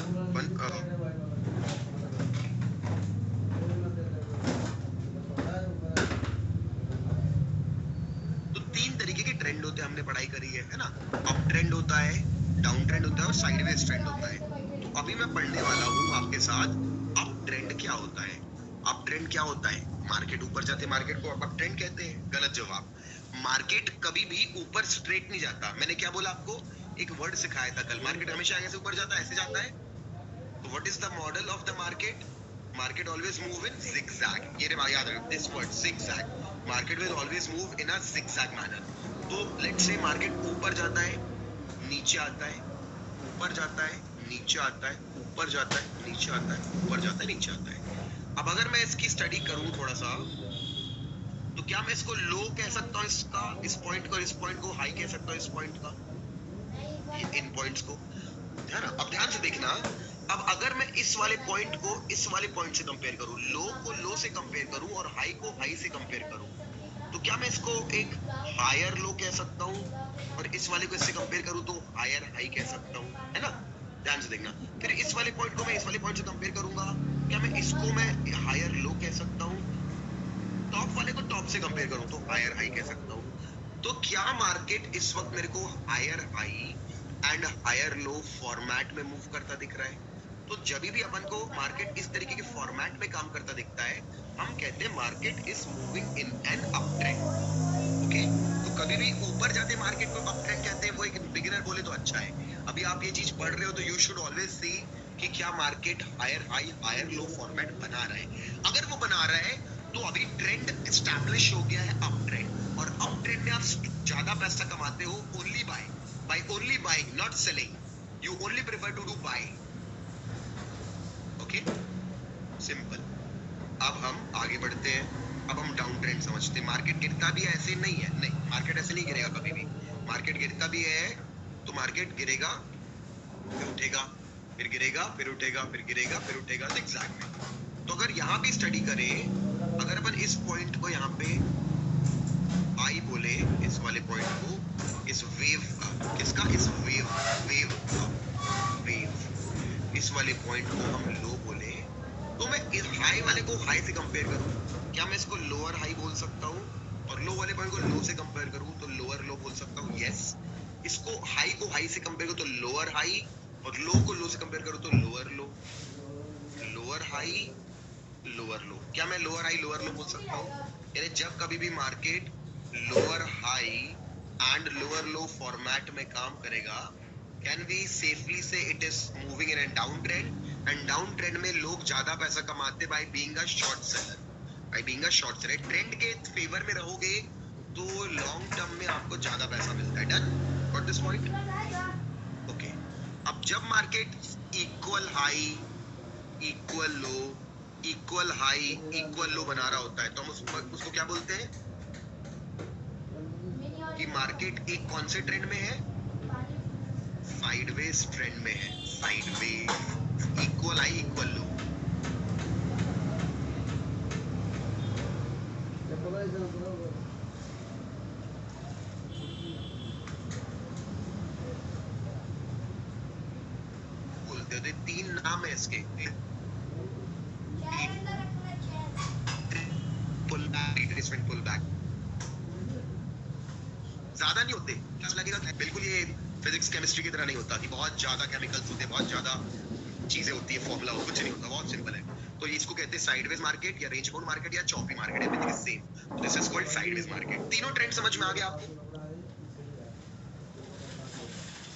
तो 3 तरीके के ट्रेंड होते हैं, हमने पढ़ाई करी है ना। अप ट्रेंड होता है, डाउन ट्रेंड होता है और साइडवेज ट्रेंड होता है। तो अभी मैं पढ़ने वाला हूँ आपके साथ अप ट्रेंड क्या होता है। अप ट्रेंड क्या होता है? मार्केट ऊपर जाते मार्केट को अप ट्रेंड कहते हैं। गलत जवाब। मार्केट कभी भी ऊपर स्ट्रेट नहीं जाता। मैंने क्या बोला आपको? एक वर्ड सिखाया था कल, मार्केट हमेशा आगे से ऊपर जाता है, ऐसे जाता है। तो what is the model of the market? Market always move in zigzag। ये याद रखो this word zigzag। Market will always move in a zigzag manner. तो लेट्स से मार्केट ऊपर जाता है, नीचे आता है, ऊपर जाता है, नीचे आता है, ऊपर जाता है, नीचे आता है, ऊपर जाता है, नीचे आता है। अब अगर मैं इसकी स्टडी करूं थोड़ा सा, तो क्या मैं इसको लो कह सकता हूं, इसका इस पॉइंट को, इस पॉइंट को हाई कह सकता हूं, इस पॉइंट का, इन पॉइंट्स को, है ना। अब ध्यान से देखना, अब अगर मैं इस वाले पॉइंट को इस वाले पॉइंट से कंपेयर करूं, लो को लो से कंपेयर करूं और हाई को हाई से कंपेयर करूं, तो क्या मैं इसको एक हायर लो कह सकता हूं और इस वाले को इससे कंपेयर करूं तो हायर हाई कह सकता हूं, है ना। ध्यान से देखना, फिर इस वाले पॉइंट को मैं इस वाले पॉइंट से कंपेयर करूंगा, क्या मैं इसको मैं हायर लो कह सकता हूं, टॉप वाले को टॉप से कंपेयर करूं तो हायर हाई कह सकता हूं। तो क्या मार्केट इस वक्त मेरे को higher high and higher low format में मूव करता दिख रहा है? तो जब भी अपन को मार्केट इस तरीके के फॉर्मेट में काम करता दिखता है, हम कहते हैं market is moving in an up trend. Okay, तो कभी भी ऊपर जाते मार्केट को अप ट्रेंड कहते हैं। वो एक बिगिनर बोले तो अच्छा है। अभी आप ये चीज पढ़ रहे हो तो यू शुड ऑलवेज सी कि क्या market higher high higher low format बना रहा है। अगर वो बना रहा है तो अभी ट्रेंड एस्टैब्लिश हो गया है अप ट्रेंड। और अप ट्रेंड में आप ज्यादा पैसा कमाते हो only by only buying, not selling. You only prefer to do buying. Okay, simple. अब हम आगे बढ़ते हैं। अब हम डाउन ट्रेंड समझते हैं। मार्केट गिरता भी है, ऐसे नहीं है, नहीं, मार्केट ऐसे नहीं गिरेगा कभी भी। मार्केट गिरता भी है तो मार्केट गिरेगा फिर उठेगा, फिर गिरेगा फिर उठेगा, फिर गिरेगा फिर उठेगा, zigzag में। तो अगर यहाँ भी स्टडी करें, अगर अपन इस पॉइंट को यहाँ पे आई बोले, इस वाले पॉइंट को, इस वेव का, किसका, इस वेव का वेव, इस वाले पॉइंट को हम लो बोले, तो मैं इस हाई वाले को हाई से कंपेयर करूं, क्या मैं इसको लोअर हाई बोल सकता हूं? और लो वाले पॉइंट को लो से कंपेयर करूं तो लोअर लो बोल सकता हूं। यस। इसको हाई से कंपेयर करूं तो लोअर हाई, और लो को लो से कंपेयर करूं तो लोअर लो। लोअर हाई लोअर लो, क्या मैं लोअर हाई लोअर लो बोल सकता हूं? यानी जब कभी भी market lower high and lower low format में काम करेगा, कैन वी सेफली से it is moving in an down trend. And down trend में लोग ज्यादा पैसा कमाते by being a short seller, by being a short seller. Trend के फेवर में रहोगे तो लॉन्ग टर्म में आपको ज्यादा पैसा मिलता है। Done, got this point? Okay, अब जब मार्केट इक्वल हाई इक्वल लो इक्वल हाई इक्वल लो बना रहा होता है, तो हम उसको क्या बोलते हैं कि मार्केट एक कौन से ट्रेंड में है? साइडवेज ट्रेंड में है। Sideways, equal high equal low. बोलते हो, तीन नाम है इसके, pull back, retracement, pull back. ज्यादा नहीं होते, क्या लगेगा बिल्कुल ये फिजिक्स केमिस्ट्री की तरह नहीं होता कि बहुत ज्यादा केमिकल्स होते हैं, बहुत ज्यादा चीजें होती है, फॉर्मूला हो, कुछ नहीं होता, बहुत सिंपल है। तो इसको कहते हैं साइडवेज मार्केट या रेंज बाउंड मार्केट या choppy market, everything is same. This is called sideways market. तीनों ट्रेंड समझ में आ गया आपको?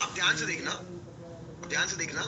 अब ध्यान से देखना, ध्यान से देखना,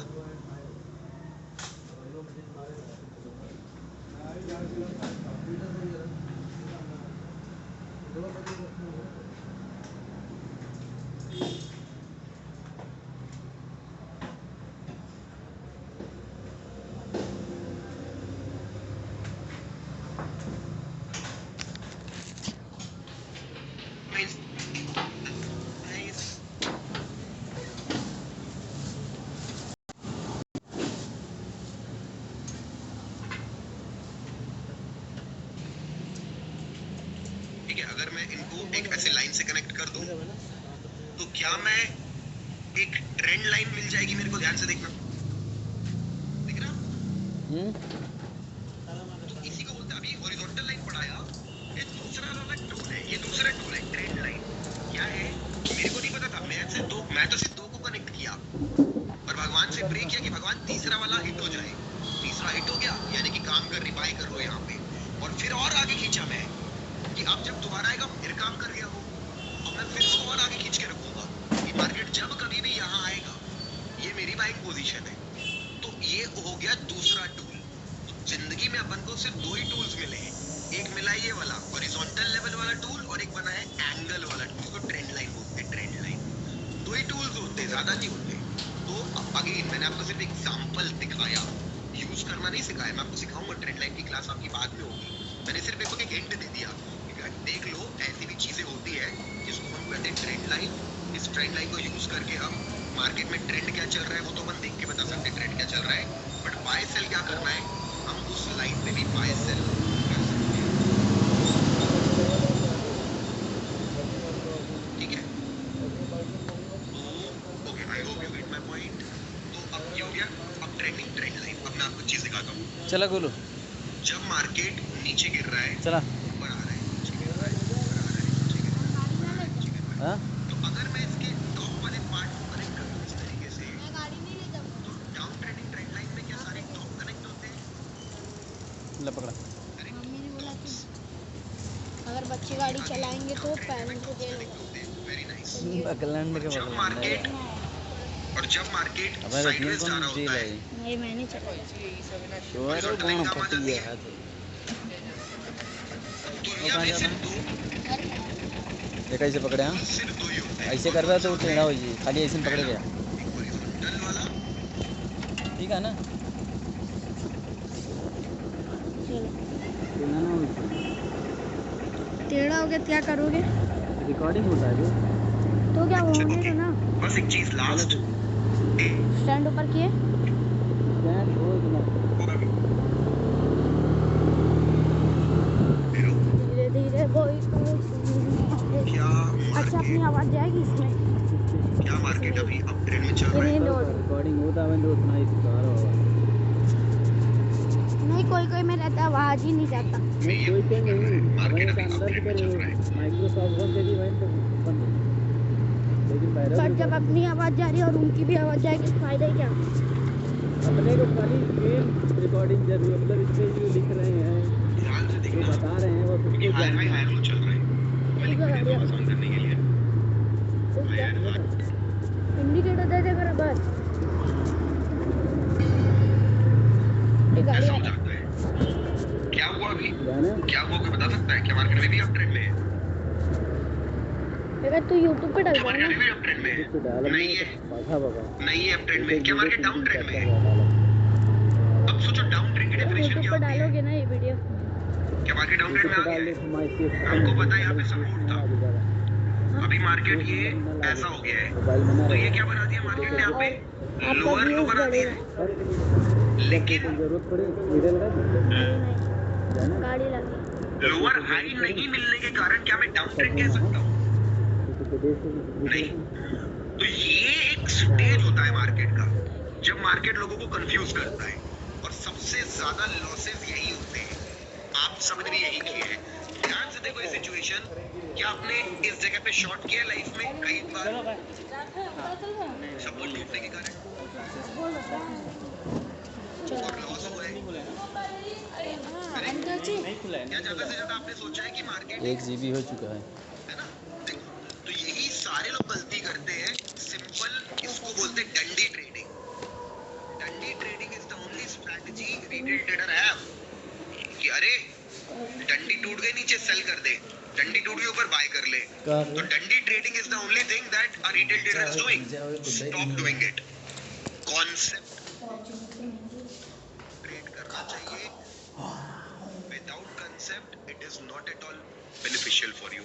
ठीक है। अगर मैं इनको एक ऐसे लाइन से कनेक्ट कर दूं तो क्या मैं एक ट्रेंड लाइन मिल जाएगी मेरे को? ध्यान से देखना, दिख रहा? तो इसी को बोलते हैं, अभी हॉरिजॉन्टल लाइन पढ़ाया, ये दूसरा वाला टूल है, ये दूसरा टूल है ट्रेंड लाइन। क्या है? ये हो गया दूसरा टूल। जिंदगी में अपन को सिर्फ 2 ही टूल्स मिले हैं, एक मिला ये वाला हॉरिजॉन्टल लेवल वाला टूल और एक बना है एंगल वाला टूल, इसको ट्रेंड लाइन बोलते हैं। ट्रेंड लाइन 2 ही टूल्स होते हैं, ज्यादा नहीं होते। तो अगेन मैंने आपको सिर्फ एग्जांपल दिखाया, यूज करना नहीं सिखाया। मैं आपको सिखाऊंगा, ट्रेंड लाइन की क्लास आपकी बाद में होगी। मैंने सिर्फ एक हिंट दे दिया, देख लो ऐसी भी चीजें होती है जिसको हम कहते हैं ट्रेंड लाइन। इस ट्रेंड लाइन को यूज करके हम मार्केट में ट्रेंड क्या चल रहा है वो तो अपन देख के बता सकते हैं ट्रेंड क्या चल रहा है, बट बाय सेल क्या करना है, हम उस लाइन पे भी बाय सेल कर सकते हैं। ठीक है, तो okay, I hope you get my point. तो अब ये हो गया, अब ट्रेंड लाइन। अब मैं आपको चीज दिखाता हूँ। चला गोलू, जब मार्केट नीचे गिर रहा है, चला। ऊपर आ रहा है, नीचे गिर रहा है, ऊपर आ रहा है, नीचे गिर रहा है, ऊपर आ रहा है, नीचे गिर रहा है। हाँ तो अगर मैं इसके टॉप वाले पार्ट को कनेक्ट करूँ इस तरीके से, मैं गाड़ी नहीं ले जाऊंगा। तो डाउन ट्रेंडिंग ट्रेंड लाइन में क्या सारे टॉप कनेक्ट होते हैं? ले पकड़ा। मम्मी ने बोला कि अगर बच्चे गाड़ी चलाएंगे तो पेरेंट्स को जेल होगा। Very nice. बकलैंड के जब बकलैंड मार्केट और जब मार्केट अबे रखने साइडवेज को जा रहा जेल होता है। है, नहीं मैंने चलाई। शोर कौन फट गया है तो दुनिया में सिर्फ 2 ये कैसे पकड़े? हाँ सिर्फ 2 ही होते हैं। ऐसे कर रहा तो टेढ़ा हो जी, खाली ऐसे में पकड़े गया। एक हॉरिजॉन्टल वाला, ठीक है ना? टेढ़ा हो गया क्या करोगे? रिकॉर्डिंग होता है तो क्या होने ओके, दो ना। बस एक चीज लास्ट स्टैंड ऊपर किए। होगा भी। हेलो, धीरे धीरे कोई क्या अच्छा अपनी मार्केट, आवाज जाएगी इसमें। क्या मार्केट अभी अप ट्रेंड में चल रहा है? रिकॉर्डिंग होता है तो सुनाई सुधार होगा। नहीं कोई कोई में रहता आवाज ही नहीं जाता। कोई तो नहीं, मार्केट अभी अंदर अप की ट्रेंड में चल रहा है। माइक्रोसॉफ्ट वन के इवेंट बंद है। लेकिन बाहर पर जब अपनी आवाज जा रही है और उनकी भी आवाज जाएगी तो फायदा ही क्या? अपने को खाली गेम रिकॉर्डिंग जरूरी है, मतलब इसमें जो लिख रहे हैं ध्यान से जो देखना, बता रहे हैं वो क्योंकि सबको हाई हाई जानना हाई लो चल रहा है वाली वीडियो को आसान करने के लिए। इंडिकेटर दे दे मेरा बस। ये गाड़ी ऐसा आ हो रहा है। जाता है। क्या हुआ अभी, जाना क्या हुआ कोई बता सकता है? क्या मार्केट में भी अप ट्रेंड में है? अगर तू YouTube पे डाल क्या रहा मार्केट है अभी भी अप ट्रेंड में है? तो डाल नहीं है, बाधा बाबा नहीं है अप ट्रेंड में। क्या मार्केट डाउन ट्रेंड में है? है। अब सोचो डाउन ट्रेंड की ना डेफिनेशन YouTube क्या पे होती है? डालोगे ना ये वीडियो। क्या मार्केट डाउन ट्रेंड में आ गया है? हमको पता है यहाँ पे सपोर्ट था। अभी मार्केट ये ऐसा हो गया है, मोबाइल बना तो ये क्या बना दिया मार्केट ने यहाँ पे? आपका लोअर लो व्यूज बना दिया बढ़ेगा। है। लेकिन जरूरत पड़े वीडियो लगा नहीं गाड़ी लगी। लोअर हाई नहीं मिलने के कारण क्या मैं डाउन ट्रेंड कह सकता हूँ? नहीं। तो ये एक स्टेज होता है मार्केट का, जब मार्केट लोगों को कंफ्यूज करता है, और सबसे ज्यादा लॉसेस यही होते हैं। आप सबने भी यही किए हैं। ध्यान से देखो ये सिचुएशन, क्या आपने इस जगह पे शॉर्ट किया लाइफ में कई बार सपोर्ट टूटने के कारण और लॉस हुआ है? क्या ज्यादा से ज्यादा आपने सोचा है कि मार्केट 1 GB हो चुका है। है ना? देखो, तो यही सारे लोग गलती करते हैं। सिंपल इसको बोलते हैं डंडी ट्रेडिंग। डंडी trading is the only strategy retail trader have, कि अरे डंडी टूट गई नीचे सेल कर दे, डंडी टूट गई ऊपर बाय कर ले। तो डंडी trading is the only thing that a retail trader is doing. Stop doing it. Concept trade करना चाहिए। Without concept it is not at all beneficial for you.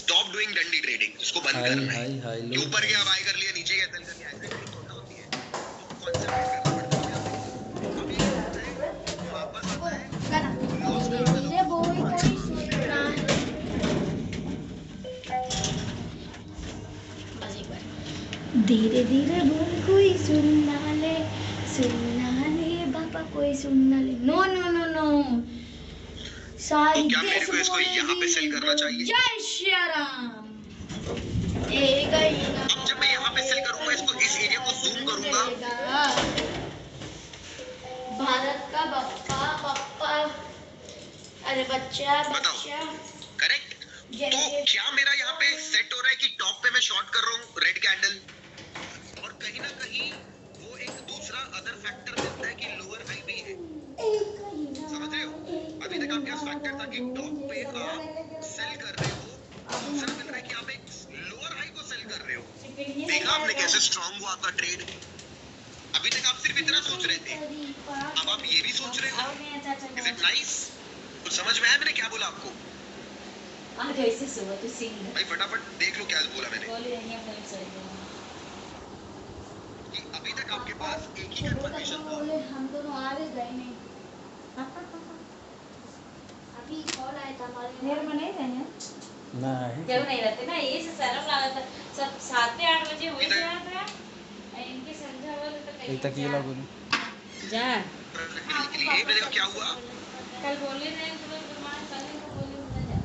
Stop doing डंडी ट्रेडिंग, इसको बंद करना है। कि ऊपर गया बाय कर लिया, नीचे गया सेल कर लिया, ऐसे ट्रेडिंग थोड़ा होती है। तो कॉन्सेप्ट करना पड़ता है। अभी क्या होता है, वापस आता है लॉस करता है। धीरे बोल कोई सुन रहा है। धीरे धीरे बोल कोई सुनना ले बाबा कोई सुनना ले। नो नो नो नो सारी तो क्या मेरे को इसको यहाँ पे सेल करना चाहिए? जय श्री राम। ए गई ना। अब जब मैं यहाँ पे सेल करूंगा, इसको इस एरिया को जूम करूंगा, भारत का बप्पा अरे बच्चा बताओ करेक्ट? तो क्या मेरा यहाँ पे सेट हो रहा है कि टॉप पे मैं शॉर्ट कर रहा हूँ रेड कैंडल, और कहीं ना कहीं वो एक दूसरा अदर फैक्टर मिलता है कि लोअर हाई भी है, समझ रहे हो? अभी तक आपके पास फैक्टर था कि टॉप पे आप सेल कर रहे हो, दूसरा मिल रहा है कि आप एक लोअर हाई को सेल कर रहे हो। देखा आपने कैसे स्ट्रांग हुआ आपका ट्रेड? अभी तक आप सिर्फ इतना सोच रहे थे, अब आप ये भी सोच रहे हो। Is it nice? कुछ समझ में आया मैंने क्या बोला आपको? आज ऐसे सुबह तू सिंग भाई फटाफट देख लो क्या बोला मैंने। कि अभी तक आपके पास एक ही कंफर्मेशन था। हम दोनों आ रहे गए नहीं अभी कॉल आया था हमारे घर में नहीं रहे हैं नहीं क्यों नहीं रहते ना, ये से शर्म लगा था। सब 7 से 8 बजे हुए थे यहाँ पे, इनके समझा हुआ तो एक तक ये लोग जा रखने के लिए मैंने कहा क्या हुआ? कल बोले नहीं तुम्हें बीमार करने को बोले उधर जा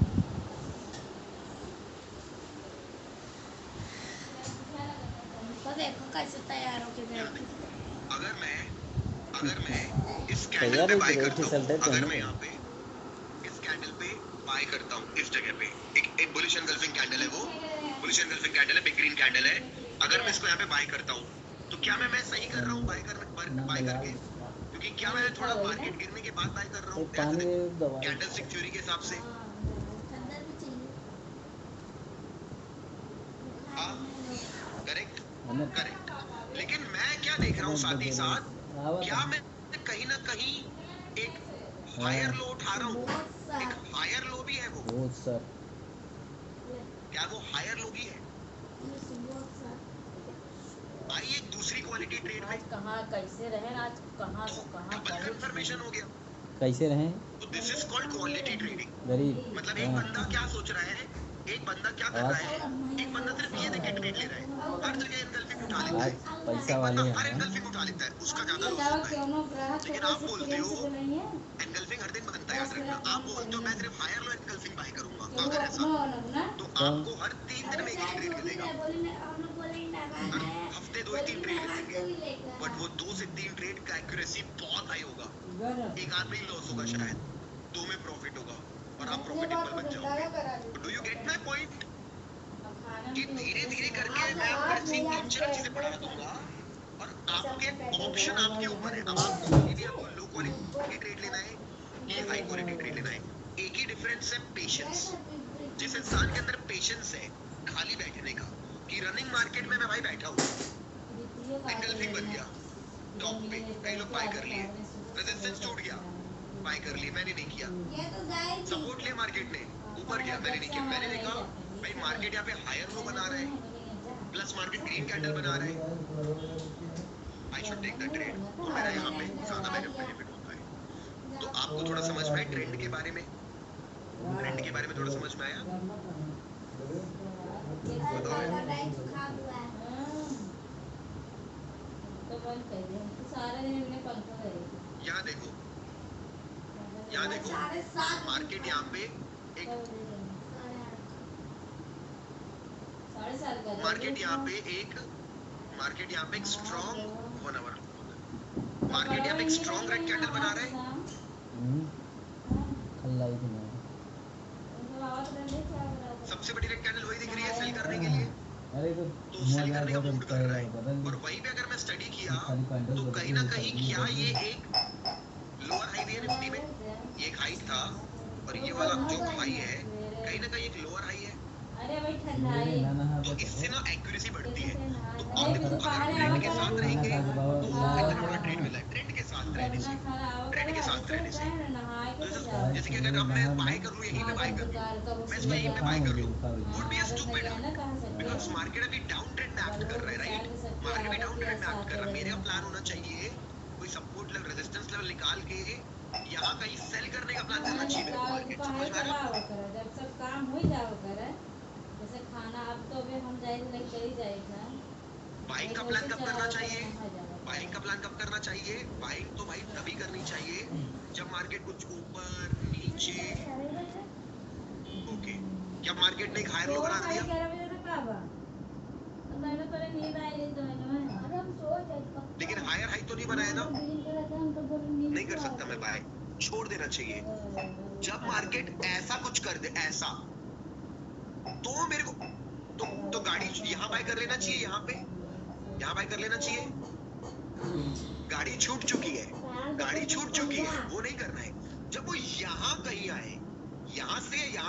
तो देखो कैसे तैयार होके गए। अगर मैं इस कैंडल पे बाय करता हूँ, अगर मैं यहाँ पे इस कैंडल पे बाय करता हूँ, इस जगह पे एक बुलिश एनगल्फिंग कैंडल है, वो बुलिश एनगल्फिंग कैंडल है, बिग ग्रीन कैंडल है। अगर मैं इसको यहाँ पे बाय करता हूँ तो क्या मैं सही कर रहा हूँ बाय करके? क्योंकि क्या मैं थोड़ा मार्केट गिरने के बाद बाय कर रहा हूँ कैंडलस्टिक थ्योरी के हिसाब से? हाँ करेक्ट। लेकिन मैं क्या देख रहा हूँ साथ ही साथ, क्या मैं कहीं ना कहीं एक हायर लो उठा रहा हूँ? एक हायर लो भी है वो, सर क्या वो हायर लो भी है? आइए एक दूसरी क्वालिटी ट्रेड में, आज कहाँ कैसे रहे आज कहाँ से कहाँ डबल कंफर्मेशन हो गया। कैसे रहे तो this is called quality trading. गरीब मतलब एक बंदा क्या सोच रहा है, एक बंदा क्या कर रहा है, एक बंदा सिर्फ ये देख के ट्रेड ले रहा है, हर जगह एनगल्फिंग उठा लेता है, आज पैसा एक वाले बंदा हर हैं एनगल्फिंग उठा लेता है, उसका ज्यादा लॉस होता है। लेकिन आप बोलते हो एनगल्फिंग हर दिन बनता है, याद रखना। आप बोलते हो मैं सिर्फ हायर लो एनगल्फिंग बाय करूंगा, अगर ऐसा तो आपको हर 3 दिन में एक ट्रेड मिलेगा, हर हफ्ते 2-3 ट्रेड मिलेंगे, बट वो 2 से 3 ट्रेड का एक्यूरेसी बहुत हाई होगा। एक आध में ही लॉस होगा शायद, 2 में प्रॉफिट होगा और आप प्रॉफिटेबल बन जाओगे। Do you get my point? कि धीरे धीरे करके मैं आपको ऐसी 3-4 चीजें पढ़ा दूंगा और आपके ऑप्शन आपके ऊपर है। अब आपको भी आपको लो क्वालिटी ट्रेड लेना है कि हाई क्वालिटी ट्रेड लेना है। एक ही डिफरेंस है, पेशेंस। जिस इंसान के अंदर पेशेंस है खाली बैठने का, कि रनिंग मार्केट में मैं भाई बैठा हूँ, एंगल्फिंग बन गया टॉप पे, कई लोग बाय कर लिए, रेजिस्टेंस टूट गया, बाय कर लिए, मैंने नहीं किया। सपोर्ट लिया मार्केट ने, ऊपर गया, मैंने नहीं किया। मैंने देखा भाई मार्केट यहाँ पे हायर लो बना रहा है, प्लस मार्केट ग्रीन कैंडल बना रहा है, I should take the trade. तो मेरा यहाँ पे ज्यादा बेनिफिट होता है। तो आपको थोड़ा समझ में आया ट्रेंड के बारे में? ट्रेंड के बारे में थोड़ा समझ में आया? बताओ। यहाँ देखो मार्केट यहाँ पे एक मार्केट यहाँ पे एक स्ट्रॉन्ग 1 आवर मार्केट यहाँ पे एक स्ट्रॉन्ग रेड कैंडल बना रहा है। सबसे बड़ी रेड कैंडल वही दिख रही है सेल करने के लिए, तो सेल करने का मूड कर रहा है। और वहीं पे अगर मैं स्टडी किया तो कहीं ना कहीं क्या ये एक लोअर हाई भी है निफ्टी में, ये एक हाई था और ये वाला जो हाई है कहीं ना कहीं एक लोअर हाई है। तो इससे ना एक्यूरेसी बढ़ती है। तो आप देखो अगर हम ट्रेंड के साथ रहेंगे तो इतना बड़ा ट्रेड मिला है, ट्रेंड के साथ रहने से जैसे कि अगर अब मैं बाय कर लूं, यहीं पे बाय कर लूं, मैं इसको यहीं पे बाय कर लूं, would be a stupid because market अभी डाउन ट्रेंड में एक्ट कर रहा है, राइट? मार्केट अभी डाउन ट्रेंड में एक्ट कर रहा है। मेरा प्लान होना चाहिए कोई सपोर्ट लेवल, रेजिस्टेंस लेवल निकाल के यहाँ कहीं सेल करने का प्लान करना चाहिए मेरे को। मार्केट समझ में आ रहा है? जब सब काम हो जाओ करे जैसे खाना अब तो अभी हम जाएंगे नहीं चली जाएगा। बाइंग का प्लान कब करना चाहिए? बाइंग का प्लान कब करना चाहिए? बाइंग तो भाई तभी करनी चाहिए जब मार्केट कुछ ऊपर नीचे। ओके, क्या मार्केट ने एक हायर लो बना दिया? लेकिन हायर हाई तो नहीं बनाया ना, नहीं कर सकता मैं बाय, छोड़ देना चाहिए। जब मार्केट ऐसा कुछ कर दे, ऐसा तो मेरे को तो गाड़ी यहाँ बाय कर लेना चाहिए, यहाँ बाय कर लेना चाहिए, गाड़ी छूट चुकी है, गाड़ी छूट चुकी है, वो नहीं करना है। जब वो यहाँ कहीं आए, यहाँ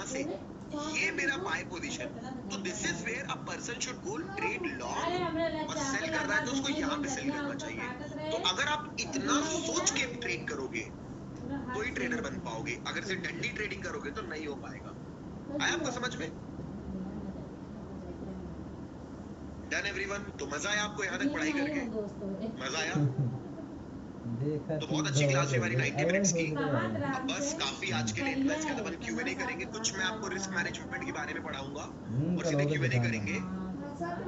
से ये मेरा बाय पोजीशन, तो this is where a person should go trade long और सेल कर रहा है तो उसको यहाँ पे सेल करना चाहिए। तो अगर आप इतना सोच के ट्रेड करोगे तो ही ट्रेडर बन पाओगे। अगर सिर्फ डंडी ट्रेडिंग करोगे तो नहीं हो पाएगा। आया आपको समझ में? Done everyone? तो मजा आया आपको यहाँ तक पढ़ाई करके? मजा आया? तो बहुत अच्छी क्लास है हमारी 90 मिनट्स की। अब बस काफी आज के लिए इतना। इसके बाद अपन Q&A करेंगे। कुछ मैं आपको रिस्क मैनेजमेंट के बारे में पढ़ाऊंगा और सीधे Q&A करेंगे।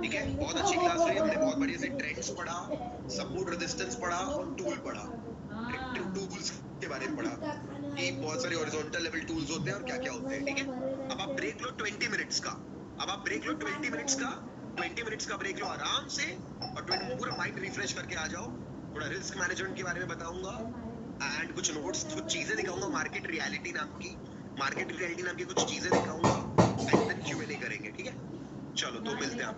ठीक है? बहुत अच्छी क्लास रही। हमने बहुत बढ़िया से ट्रेंड्स पढ़ा, सपोर्ट रेजिस्टेंस पढ़ा और टूल पढ़ा, टूल्स के बारे में पढ़ा कि बहुत सारे हॉरिजॉन्टल लेवल टूल्स होते हैं और क्या क्या होते हैं। ठीक है? अब आप ब्रेक लो 20 मिनट्स का। अब आप ब्रेक लो 20 मिनट्स का, 20 मिनट्स का ब्रेक लो आराम से और पूरा माइंड रिफ्रेश करके आ जाओ। थोड़ा रिस्क मैनेजमेंट के बारे में बताऊंगा एंड कुछ नोट्स, कुछ चीजें दिखाऊंगा। मार्केट रियलिटी नाम की कुछ चीजें दिखाऊंगा एंड देन Q&A करेंगे। ठीक है? चलो तो मिलते हैं आप।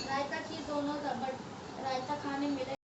रायता चीज दोनों था, बट रायता खाने मिले